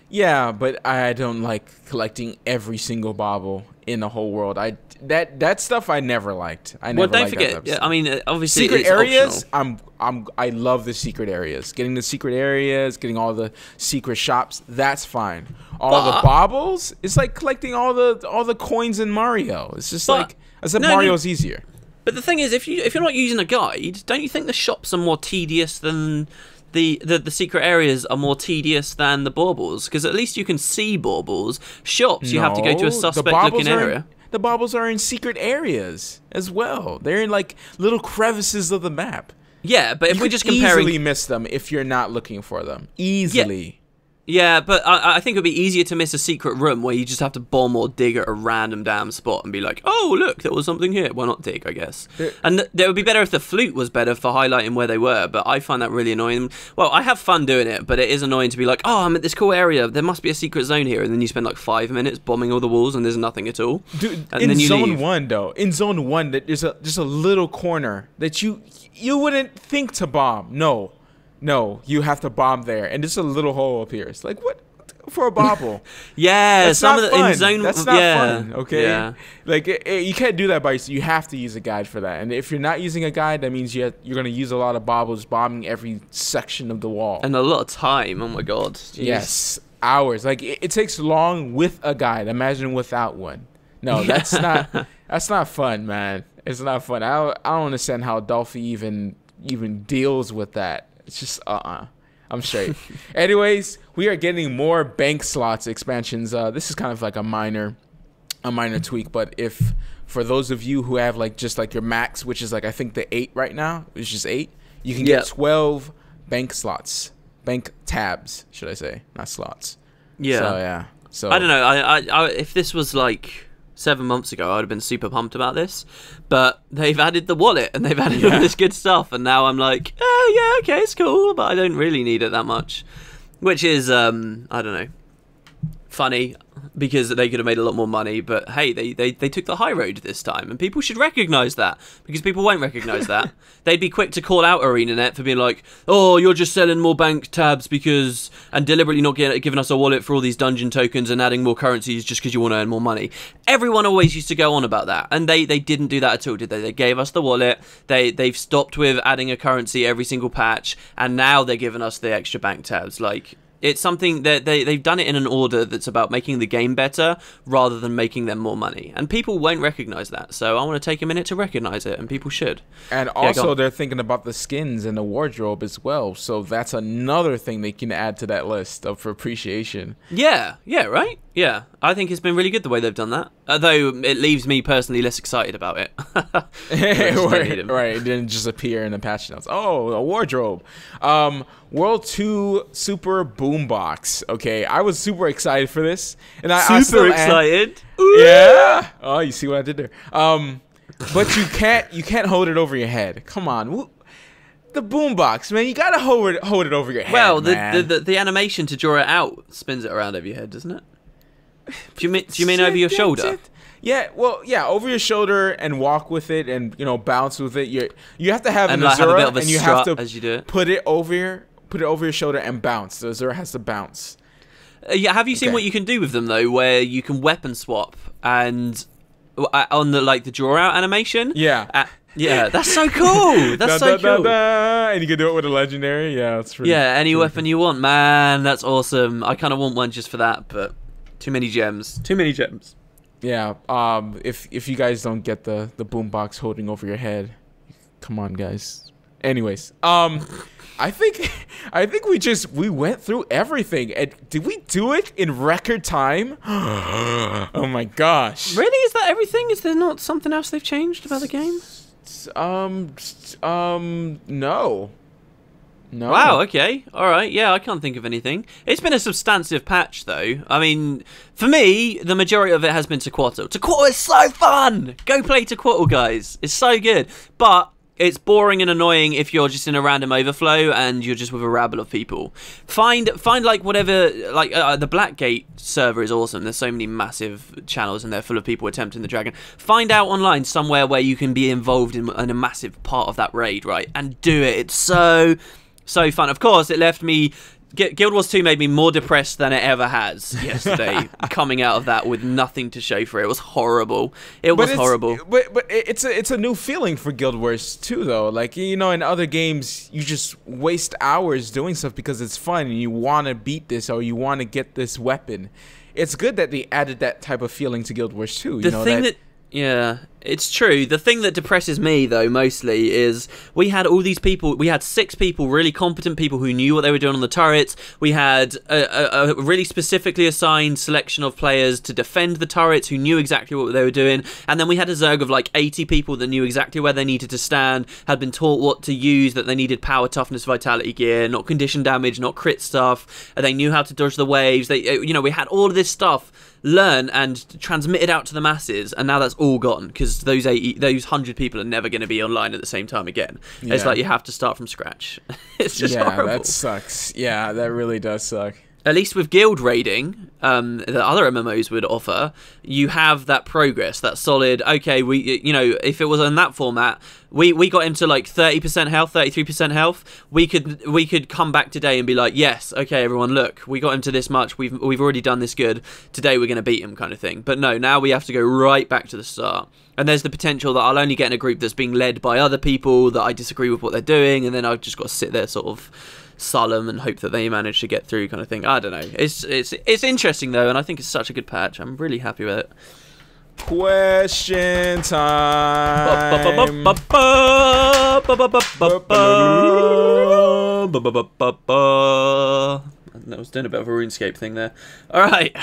Yeah, but I don't like collecting every single bauble in the whole world. That stuff I never liked. Well, don't forget. Yeah, I mean, obviously, secret it's areas. Optional. I love the secret areas. Getting the secret areas, getting all the secret shops. That's fine. All the baubles. It's like collecting all the coins in Mario. It's just like except Mario's easier. But the thing is, if you're not using a guide, don't you think the shops are more tedious than the secret areas are more tedious than the baubles? Because at least you can see baubles. Shops, you have to go to a suspect-looking area. The baubles are in secret areas as well. They're in like little crevices of the map. Yeah, but if we're just comparing, easily miss them if you're not looking for them. Easily. Yeah, but I think it would be easier to miss a secret room where you just have to bomb or dig at a random damn spot and be like, oh, look, there was something here. Why not dig, I guess? And it would be better if the flute was better for highlighting where they were, but I find that really annoying. Well, I have fun doing it, but it is annoying to be like, oh, I'm at this cool area. There must be a secret zone here. And then you spend like 5 minutes bombing all the walls and there's nothing at all. Dude, and in then you Zone leave. 1, though, in Zone 1, there's just a little corner that you wouldn't think to bomb. No, you have to bomb there. And just a little hole appears. Like, what? For a bauble. Yeah, that's some not of the fun. in zone. That's not fun. Okay. Yeah. Like you can't do that by yourself. You have to use a guide for that. And if you're not using a guide, that means you're going to use a lot of baubles bombing every section of the wall. And a lot of time. Oh my god. Jeez. Yes, hours. Like it takes long with a guide. Imagine without one. No, that's not fun, man. It's not fun. I don't understand how Dolphy even deals with that. It's just I'm straight. Anyways, we are getting more bank slots expansions. This is kind of like a minor tweak, but if for those of you who have like just like your max, which is like I think the 8 right now, which is 8, you can get 12 bank slots, bank tabs, should I say, not slots. Yeah. So yeah. So I don't know. I if this was like 7 months ago, I would have been super pumped about this, but they've added the wallet and they've added all this good stuff, and now I'm like, oh yeah, okay, it's cool, but I don't really need it that much, which is I don't know, funny, because they could have made a lot more money, but hey, they took the high road this time, and people should recognize that, because people won't recognize that. They'd be quick to call out ArenaNet for being like, oh, you're just selling more bank tabs and deliberately not giving us a wallet for all these dungeon tokens and adding more currencies just because you want to earn more money. Everyone always used to go on about that, and they didn't do that at all, did they? They gave us the wallet, they've stopped with adding a currency every single patch, and now they're giving us the extra bank tabs. Like, it's something that they've done it in an order that's about making the game better rather than making them more money. And people won't recognize that. So I want to take a minute to recognize it, and people should. And also they're thinking about the skins and the wardrobe as well. So that's another thing they can add to that list for appreciation. Yeah, right? Yeah, I think it's been really good the way they've done that. Although it leaves me personally less excited about it. Right, it didn't just appear in the patch notes. Oh, a wardrobe. World 2 Super Boombox. Okay, I was super excited for this, and I still excited. Yeah. Oh, you see what I did there. But you can't hold it over your head. Come on. The boombox, man, you gotta hold it over your head. Well, man. the animation to draw it out spins it around over your head, doesn't it? Do you mean over your shoulder? Yeah, well, yeah, over your shoulder and walk with it, and bounce with it. You have to have an like have a bit Azura, of a and you have to strut as you do it. put it over your shoulder and bounce. The Azura has to bounce. Yeah, have you seen what you can do with them though, where you can weapon swap and on the draw out animation? Yeah. Yeah, that's so cool. That's so cool. And you can do it with a legendary. Yeah, that's pretty. Yeah, any weapon you want, man. That's awesome. I kind of want one just for that, but too many gems. Too many gems. Yeah. If you guys don't get the boombox holding over your head, come on, guys. Anyways, I think we went through everything. And did we do it in record time? Oh my gosh. Really? Is that everything? Is there not something else they've changed about the game? No. Wow, okay. All right. Yeah, I can't think of anything. It's been a substantive patch, though. I mean, for me, the majority of it has been Tequatl. Tequatl is so fun! Go play Tequatl, guys. It's so good. But it's boring and annoying if you're just in a random overflow and you're just with a rabble of people. Find like whatever, like the Blackgate server is awesome. There's so many massive channels and they're full of people attempting the dragon. Find out online somewhere where you can be involved in a massive part of that raid, right? And do it. It's so fun. Of course, it left me... Guild Wars 2 made me more depressed than it ever has yesterday, coming out of that with nothing to show for it. It was horrible. It was horrible. But it's a new feeling for Guild Wars 2, though. Like, in other games, you just waste hours doing stuff because it's fun and you want to beat this or you want to get this weapon. It's good that they added that type of feeling to Guild Wars 2. Yeah, it's true. The thing that depresses me, though, mostly is we had all these people. We had 6 people, really competent people who knew what they were doing on the turrets. We had a really specifically assigned selection of players to defend the turrets who knew exactly what they were doing. And then we had a Zerg of like 80 people that knew exactly where they needed to stand, had been taught what to use, that they needed power, toughness, vitality gear, not condition damage, not crit stuff. And they knew how to dodge the waves. We had all of this stuff learn and transmitted out to the masses, and now that's all gone because those 100 people are never going to be online at the same time again. Yeah. It's like you have to start from scratch. It's just horrible. Yeah, that sucks. Yeah, that really does suck. At least with guild raiding, that other MMOs would offer, you have that progress, that solid, okay, if it was in that format, we got him to like 30% health, 33% health, we could come back today and be like, yes, okay, everyone, look, we got him to this much, we've already done this good, today we're going to beat him kind of thing. But no, now we have to go right back to the start. And there's the potential that I'll only get in a group that's being led by other people that I disagree with what they're doing, and then I've just got to sit there sort of solemn and hope that they manage to get through kind of thing. I don't know. It's interesting though, and I think it's such a good patch. I'm really happy with it. Question time. I was doing a bit of a RuneScape thing there. All right.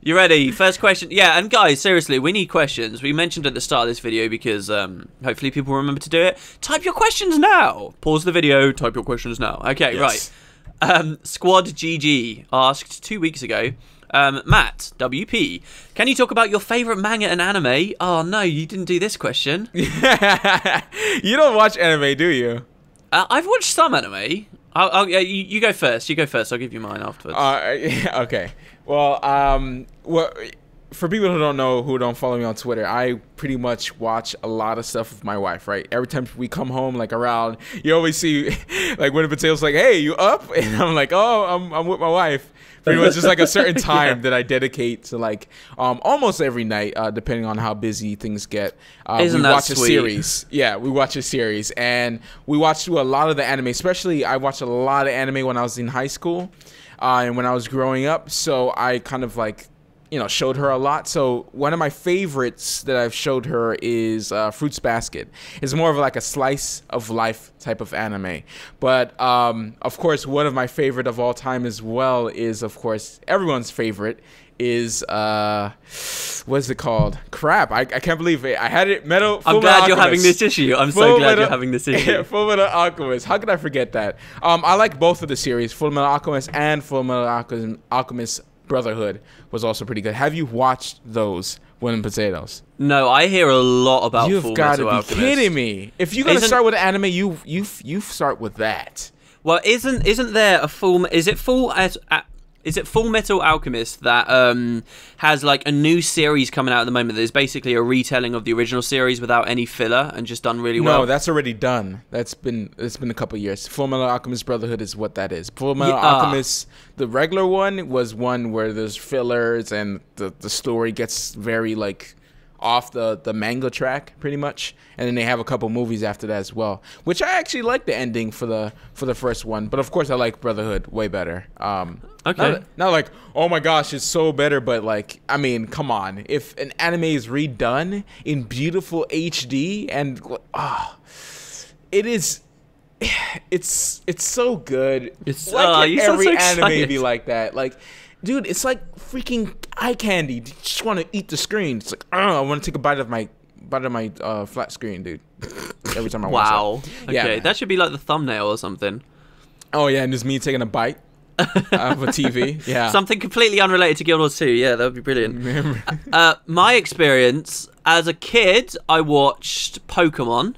You ready? First question. Yeah, and guys, seriously, we need questions. We mentioned at the start of this video because hopefully people remember to do it. Type your questions now. Pause the video. Type your questions now. Okay, yes. Right. Squad GG asked 2 weeks ago, Matt, WP, can you talk about your favourite manga and anime? Oh, no, you didn't do this question. You don't watch anime, do you? I've watched some anime. You go first. You go first. I'll give you mine afterwards. Okay. Well, for people who don't know, who don't follow me on Twitter, I pretty much watch a lot of stuff with my wife, right? Every time we come home, like around, you always see, like, when Mateo's like, hey, you up? And I'm like, oh, I'm with my wife. Pretty much just like a certain time that I dedicate to, like, almost every night, depending on how busy things get. Isn't that sweet? A series. Yeah, we watch a series. And we watch through a lot of the anime, especially I watched a lot of anime when I was in high school and when I was growing up. So I kind of like, showed her a lot. So one of my favorites that I've showed her is Fruits Basket. It's more of like a slice of life type of anime. But of course, one of my favorite of all time as well is, of course, everyone's favorite is what's it called? Crap! I can't believe it. I had it. I'm glad you're having this issue. I'm so glad you're having this issue. Full Metal Alchemist. How could I forget that? I like both of the series, Full Metal Alchemist and Full Metal Alchemist Brotherhood was also pretty good. Have you watched those, Winning Potatoes? No, I hear a lot about Full Metal Alchemist. You've got to be kidding me. If you're gonna start with anime, you start with that. Well, isn't there a full? Is is it Full Metal Alchemist that has like a new series coming out at the moment that is basically a retelling of the original series without any filler and just done really well? No, that's already done. It's been a couple of years. Full Metal Alchemist Brotherhood is what that is. Full Metal Alchemist, the regular one, was one where there's fillers and the story gets very like off the manga track pretty much, and then they have a couple movies after that as well, which I actually like the ending for the first one, but of course I like Brotherhood way better. Okay, not like, oh my gosh, it's so better, but like, I mean, come on, if an anime is redone in beautiful HD and it's so good. It's like you sound every so anime excited. be like that. Like, dude, it's like freaking eye candy. You just want to eat the screen. It's like, I want to take a bite of my flat screen, dude. Every time I watch Wow. it. Yeah, Okay, man. that should be like the thumbnail or something. Oh yeah, and just me taking a bite of a TV. Yeah. Something completely unrelated to Guild Wars 2. Yeah, that would be brilliant. My experience as a kid, I watched Pokemon.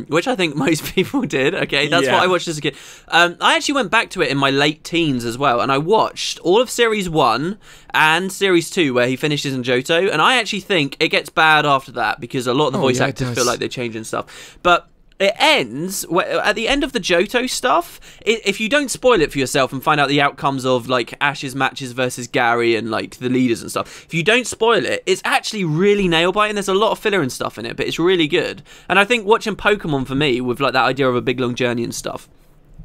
Which I think most people did. Okay, that's what I watched as a kid. I actually went back to it in my late teens as well, and I watched all of Series 1 and Series 2 where he finishes in Johto, and I actually think it gets bad after that because a lot of the voice actors feel like they change and stuff. But it ends at the end of the Johto stuff. If you don't spoil it for yourself and find out the outcomes of like Ash's matches versus Gary and like the leaders and stuff, if you don't spoil it, it's actually really nail biting. There's a lot of filler and stuff in it, but it's really good. And I think watching Pokemon for me with like that idea of a big long journey and stuff.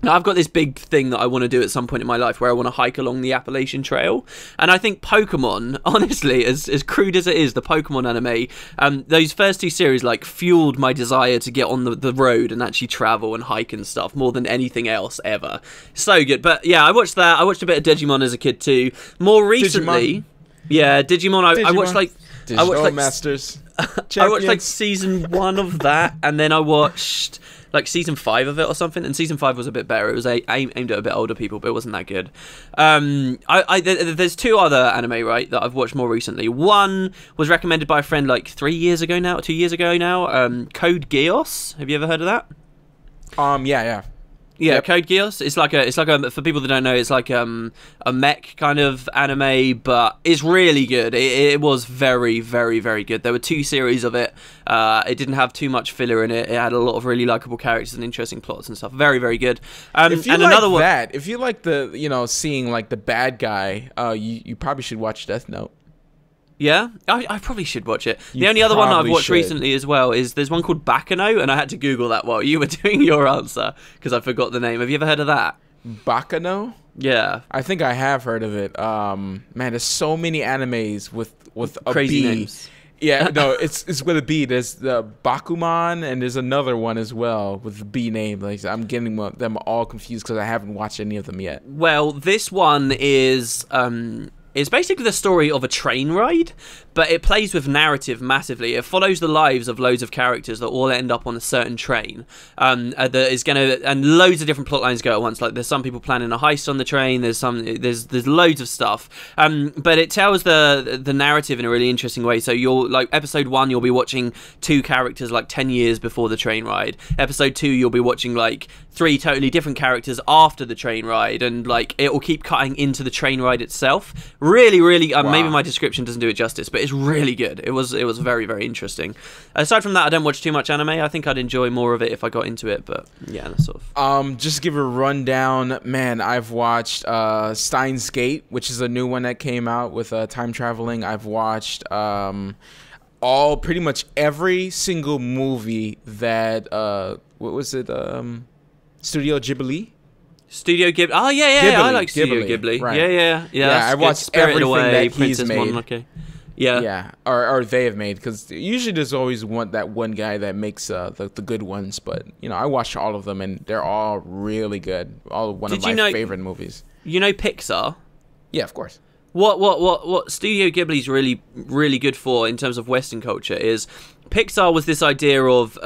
Now, I've got this big thing that I want to do at some point in my life where I want to hike along the Appalachian Trail. And I think Pokemon, honestly, as crude as it is, the Pokemon anime, those first two series like fueled my desire to get on the road and actually travel and hike and stuff more than anything else ever. So good. But yeah, I watched that. I watched a bit of Digimon as a kid too. More recently, Digimon. I watched like... Digital Masters. I watched like season 1 of that, and then I watched like season 5 of it or something, and season 5 was a bit better. It was aimed at a bit older people, but it wasn't that good. There's 2 other anime, right, that I've watched more recently. One was recommended by a friend like 3 years ago now, 2 years ago now. Code Geass. Have you ever heard of that? Yeah, yep. Code Geass. It's like a for people that don't know, it's like a mech kind of anime, but it's really good. It was very, very, very good. There were 2 series of it. It didn't have too much filler in it. It had a lot of really likable characters and interesting plots and stuff. Very, very good. If you if you like the seeing like the bad guy, you probably should watch Death Note. Yeah, I probably should watch it. The only other one I've watched recently as well is there's one called Bakano, and I had to Google that while you were doing your answer because I forgot the name. Have you ever heard of that? Bakano? Yeah. I think I have heard of it. Man, there's so many animes with a crazy B. names. Yeah, no, it's with a B. There's the Bakuman, and there's another one as well with the B name. Like, I'm getting them all confused because I haven't watched any of them yet. Well, this one is... It's basically the story of a train ride, but it plays with narrative massively. It follows the lives of loads of characters that all end up on a certain train. That is and loads of different plot lines go at once. Like there's some people planning a heist on the train. There's loads of stuff. But it tells the narrative in a really interesting way. So you'll like episode 1, you'll be watching 2 characters like 10 years before the train ride. Episode 2, you'll be watching like 3 totally different characters after the train ride, and like it will keep cutting into the train ride itself. Really, really. Wow. Maybe my description doesn't do it justice, but it's really good. It was very, very interesting. Aside from that, I don't watch too much anime. I think I'd enjoy more of it if I got into it. But yeah, that's sort of. Just give a rundown. Man, I've watched Steins Gate, which is a new one that came out with time traveling. I've watched pretty much every single movie that what was it? Studio Ghibli. Studio Ghibli. Oh yeah, I like Studio Ghibli. Right. Yeah. I watched everything Away, that Princess he's made. Mononoke. Yeah, or they have made, because usually there's always that one guy that makes the good ones. But I watched all of them, and they're all really good. All one of my favorite movies. You know Pixar? Yeah, of course. What Studio Ghibli's really, really good for in terms of Western culture is Pixar was this idea of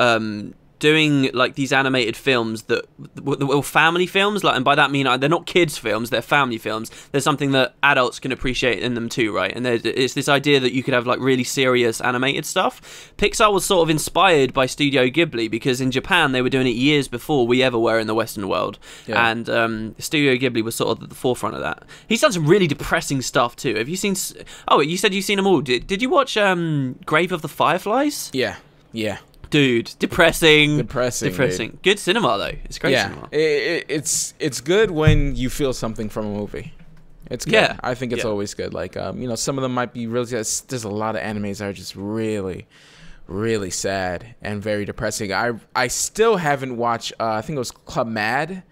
doing like these animated films that were family films, like, and by that I mean they're not kids films, they're family films. There's something that adults can appreciate in them too, right? And it's this idea that you could have like really serious animated stuff. Pixar was sort of inspired by Studio Ghibli, because in Japan they were doing it years before we ever were in the Western world. Yeah. And Studio Ghibli was sort of at the forefront of that. He's done some really depressing stuff too. Have you seen... Oh, you said you've seen them all. Did you watch Grave of the Fireflies? Yeah. Dude, depressing. Dude. Good cinema though. It's great cinema. It's good when you feel something from a movie. It's good. Yeah. I think it's always good. Like some of them might be really. There's a lot of animes that are just really, really sad and very depressing. I still haven't watched. I think it was Club Mad.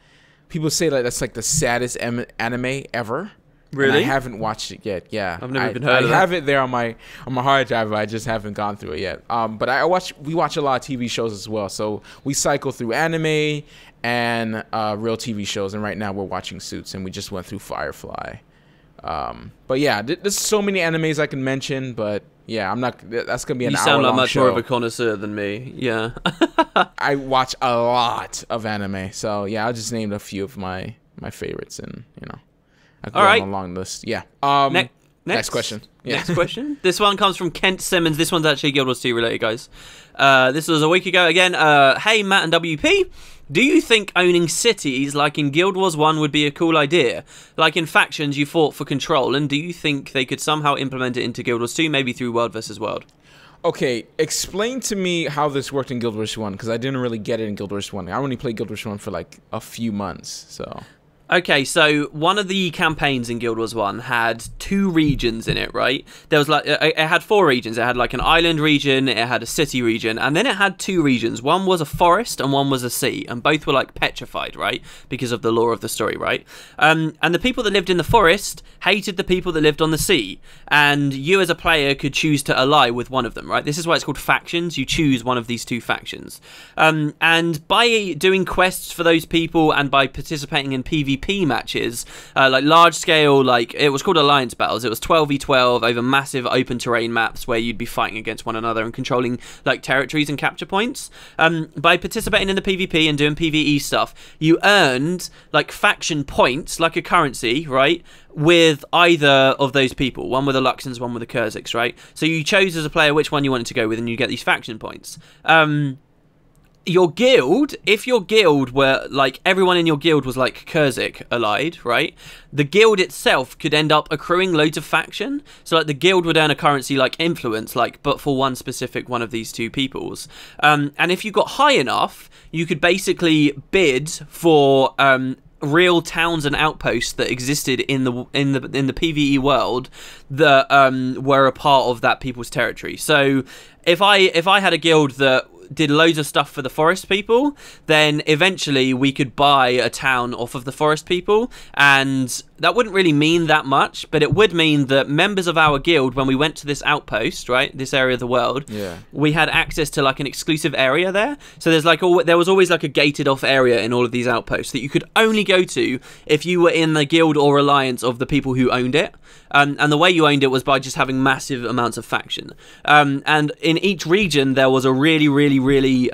People say that that's like the saddest anime ever. Really? And I haven't watched it yet. Yeah, I've never even heard of it. I have it there on my hard drive, but I just haven't gone through it yet. But we watch a lot of TV shows as well. So we cycle through anime and real TV shows. And right now we're watching Suits, and we just went through Firefly. But yeah, there's so many animes I can mention. But yeah, I'm not. That's gonna be an hour-long show. You sound like much more of a connoisseur than me. Yeah. I watch a lot of anime, so yeah, I'll just name a few of my favorites, and I can go along the list. Yeah. Next question. Yeah. Next question. This one comes from Kent Simmons. This one's actually Guild Wars 2 related, guys. This was a week ago again. Hey, Matt and WP. Do you think owning cities like in Guild Wars 1 would be a cool idea? Like in factions you fought for control, and do you think they could somehow implement it into Guild Wars 2, maybe through World versus World? Okay, explain to me how this worked in Guild Wars 1, because I didn't really get it in Guild Wars 1. I only played Guild Wars 1 for like a few months, so... Okay, so one of the campaigns in Guild Wars 1 had 2 regions in it, right? There was like, it had 4 regions. It had like an island region, it had a city region, and then it had 2 regions. One was a forest and one was a sea, and both were like petrified, right? Because of the lore of the story, right? And the people that lived in the forest hated the people that lived on the sea, and you as a player could choose to ally with one of them, right? This is why it's called factions. You choose one of these 2 factions. And by doing quests for those people and by participating in PvP matches, like large scale, like it was called alliance battles. It was 12v12 over massive open terrain maps where you'd be fighting against one another and controlling like territories and capture points. By participating in the PvP and doing PvE stuff, you earned like faction points, like a currency, right? With either of those people, one with the Luxons, one with the Kurziks, right? So you chose as a player which one you wanted to go with, and you get these faction points. Your guild, if your guild were, like, everyone in your guild was, like, Kurzik allied, right? The guild itself could end up accruing loads of faction. So, like, the guild would earn a currency, like, influence, like, but for one specific one of these 2 peoples. And if you got high enough, you could basically bid for, real towns and outposts that existed in the PvE world that were a part of that people's territory. So if I had a guild that did loads of stuff for the forest people, then eventually we could buy a town off of the forest people, and that wouldn't really mean that much, but it would mean that members of our guild, when we went to this outpost, right, this area of the world, we had access to like an exclusive area there. So there was always like a gated off area in all of these outposts that you could only go to if you were in the guild or alliance of the people who owned it. And the way you owned it was by just having massive amounts of faction. And in each region, there was a really, really, really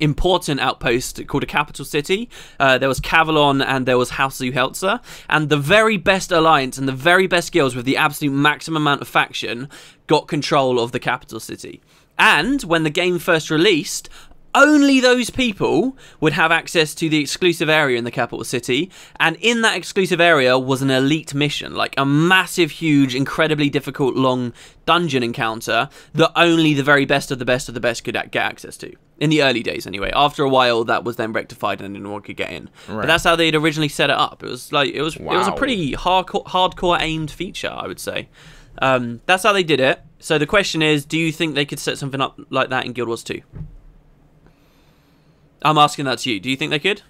important outpost called a capital city. There was Cavalon and there was House Zuhelza. And the very best alliance and the very best guilds with the absolute maximum amount of faction got control of the capital city. And when the game first released, only those people would have access to the exclusive area in the capital city, and in that exclusive area was an elite mission, like a massive, huge, incredibly difficult, long dungeon encounter that only the very best of the best of the best could get access to. In the early days, anyway. After a while, that was then rectified and anyone could get in. Right. But that's how they'd originally set it up. It was like it was a pretty hardcore aimed feature, I would say. That's how they did it. So the question is, do you think they could set something up like that in Guild Wars 2? I'm asking that to you. Do you think they could?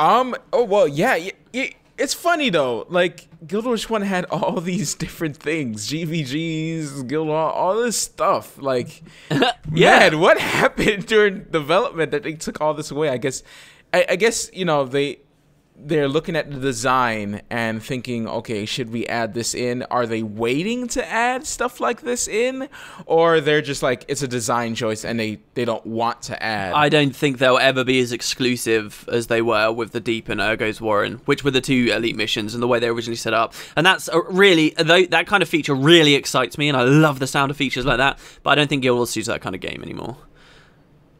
Oh, well, yeah. It's funny, though. Like, Guild Wars 1 had all these different things. GVGs, Guild Wars, all this stuff. Like, man, what happened during development that they took all this away? I guess, they're looking at the design and thinking, okay, should we add this in? Are they waiting to add stuff like this in? Or they're just like, it's a design choice and they don't want to add? I don't think they'll ever be as exclusive as they were with the Deep and Urgo's Warren, which were the 2 elite missions and the way they originally set up. And that's really, that kind of feature really excites me, and I love the sound of features like that, but I don't think Guild Wars 2 is that kind of game anymore.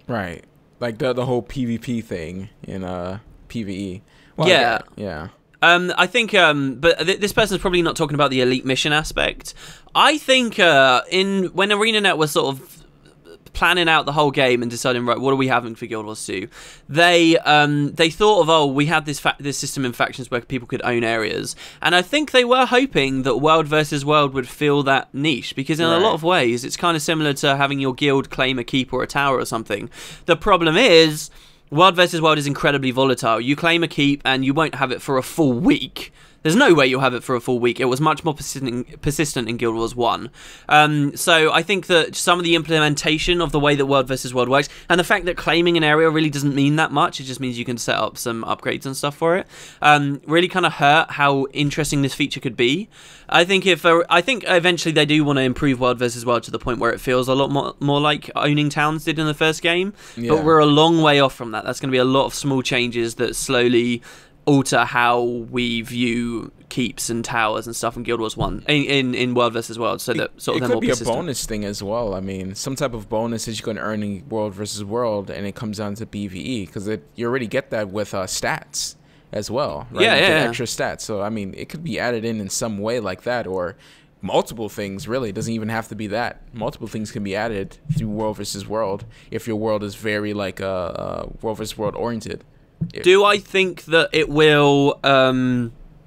Right. Like the whole PvP thing in PvE. Well, yeah. I think, but this person's probably not talking about the elite mission aspect. I think when ArenaNet was sort of planning out the whole game and deciding, right, what are we having for Guild Wars 2, they thought of, oh, we had this system in factions where people could own areas, and I think they were hoping that World versus World would fill that niche, because in a lot of ways it's kind of similar to having your guild claim a keep or a tower or something. The problem is, World versus World is incredibly volatile. You claim a keep and you won't have it for a full week. There's no way you'll have it for a full week. It was much more persistent in Guild Wars 1. So I think that some of the implementation of the way that World vs. World works, and the fact that claiming an area really doesn't mean that much, it just means you can set up some upgrades and stuff for it, really kind of hurt how interesting this feature could be. I think eventually they do want to improve World vs. World to the point where it feels a lot more like owning towns did in the first game, but we're a long way off from that. That's going to be a lot of small changes that slowly alter how we view keeps and towers and stuff in Guild Wars 1 in World vs. World, so that sort of it could be a bonus thing as well. I mean, some type of bonus that you can earn in World vs. World, and it comes down to PvE, because you already get that with stats as well, right? Yeah, you yeah, get extra stats. So I mean, it could be added in some way like that, or multiple things. Really, it doesn't even have to be that. Multiple things can be added through World vs. World if your world is very like World vs. World oriented. Do I think that it will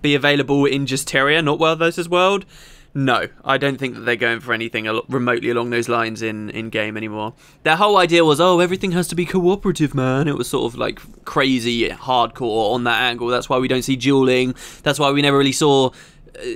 be available in Justeria, not World vs. World? No, I don't think that they're going for anything remotely along those lines in game anymore. Their whole idea was, oh, everything has to be cooperative, man. It was sort of like crazy hardcore on that angle. That's why we don't see dueling. That's why we never really saw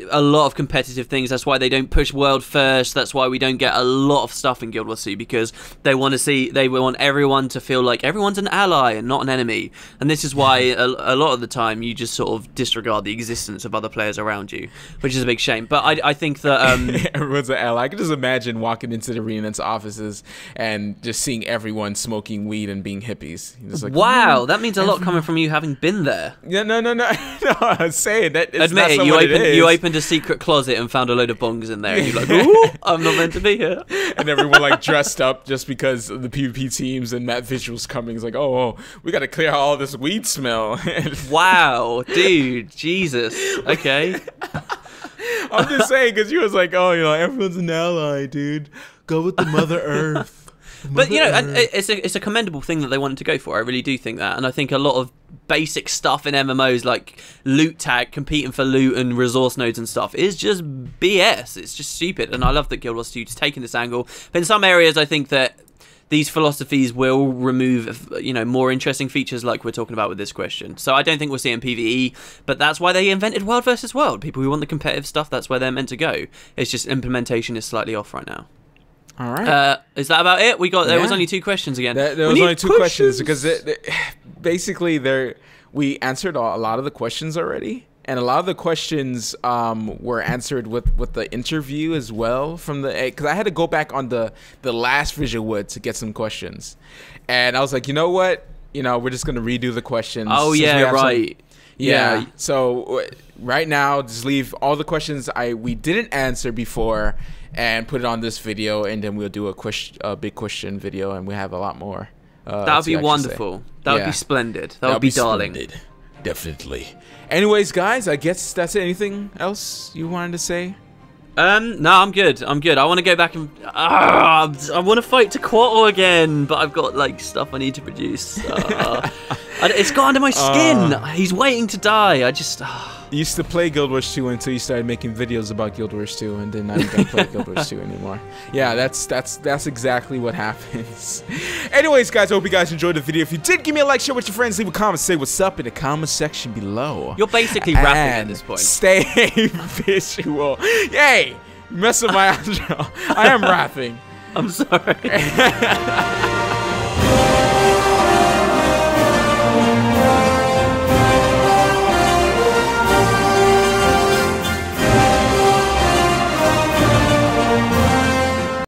a lot of competitive things. That's why they don't push World first. That's why we don't get a lot of stuff in Guild Wars 2, because they want everyone to feel like everyone's an ally and not an enemy. And this is why a lot of the time you just sort of disregard the existence of other players around you, which is a big shame. But I think that everyone's an ally. I can just imagine walking into the ArenaNet's offices and just seeing everyone smoking weed and being hippies. Just like, wow, that means a lot coming from you having been there. Yeah, no. I was saying that. Admit it. You opened a secret closet and found a load of bongs in there, and you're like, ooh, I'm not meant to be here. And everyone like dressed up just because of the PvP teams and MattVisual's coming. It's like, oh, we got to clear all this weed smell. Wow, dude, Jesus. Okay. I'm just saying, because you was like, oh, everyone's an ally, dude. Go with the Mother Earth. But it's a commendable thing that they wanted to go for. I really do think that, and I think a lot of basic stuff in MMOs like loot tag, competing for loot and resource nodes and stuff, is just BS. It's just stupid, and I love that Guild Wars 2 is taking this angle. But in some areas, I think that these philosophies will remove, more interesting features like we're talking about with this question. So I don't think we'll see it in PvE, but that's why they invented World versus World. People who want the competitive stuff, that's where they're meant to go. It's just implementation is slightly off right now. All right. Is that about it? There was only 2 questions again. There was only 2 questions because basically we answered a lot of the questions already, and a lot of the questions were answered with the interview as well because I had to go back on the last VisualWood to get some questions, and I was like, you know what, we're just gonna redo the questions. Oh yeah, right. Yeah. So right now, just leave all the questions we didn't answer before, and put it on this video, and then we'll do a big question video, and we have a lot more. That would be wonderful. That would be splendid. That would be darling. Splendid. Definitely. Anyways, guys, I guess that's it. Anything else you wanted to say? No, I'm good. I want to go back and I want to fight Tequatl again, but I've got stuff I need to produce. It's got under my skin. He's waiting to die. You used to play Guild Wars 2 until you started making videos about Guild Wars 2, and then I don't play Guild Wars 2 anymore. Yeah, that's exactly what happens. Anyways, guys, I hope you guys enjoyed the video. If you did, give me a like, share with your friends, leave a comment, say what's up in the comment section below. You're basically rapping at this point. Stay visual. Yay! You messed up my outro. I am rapping. I'm sorry.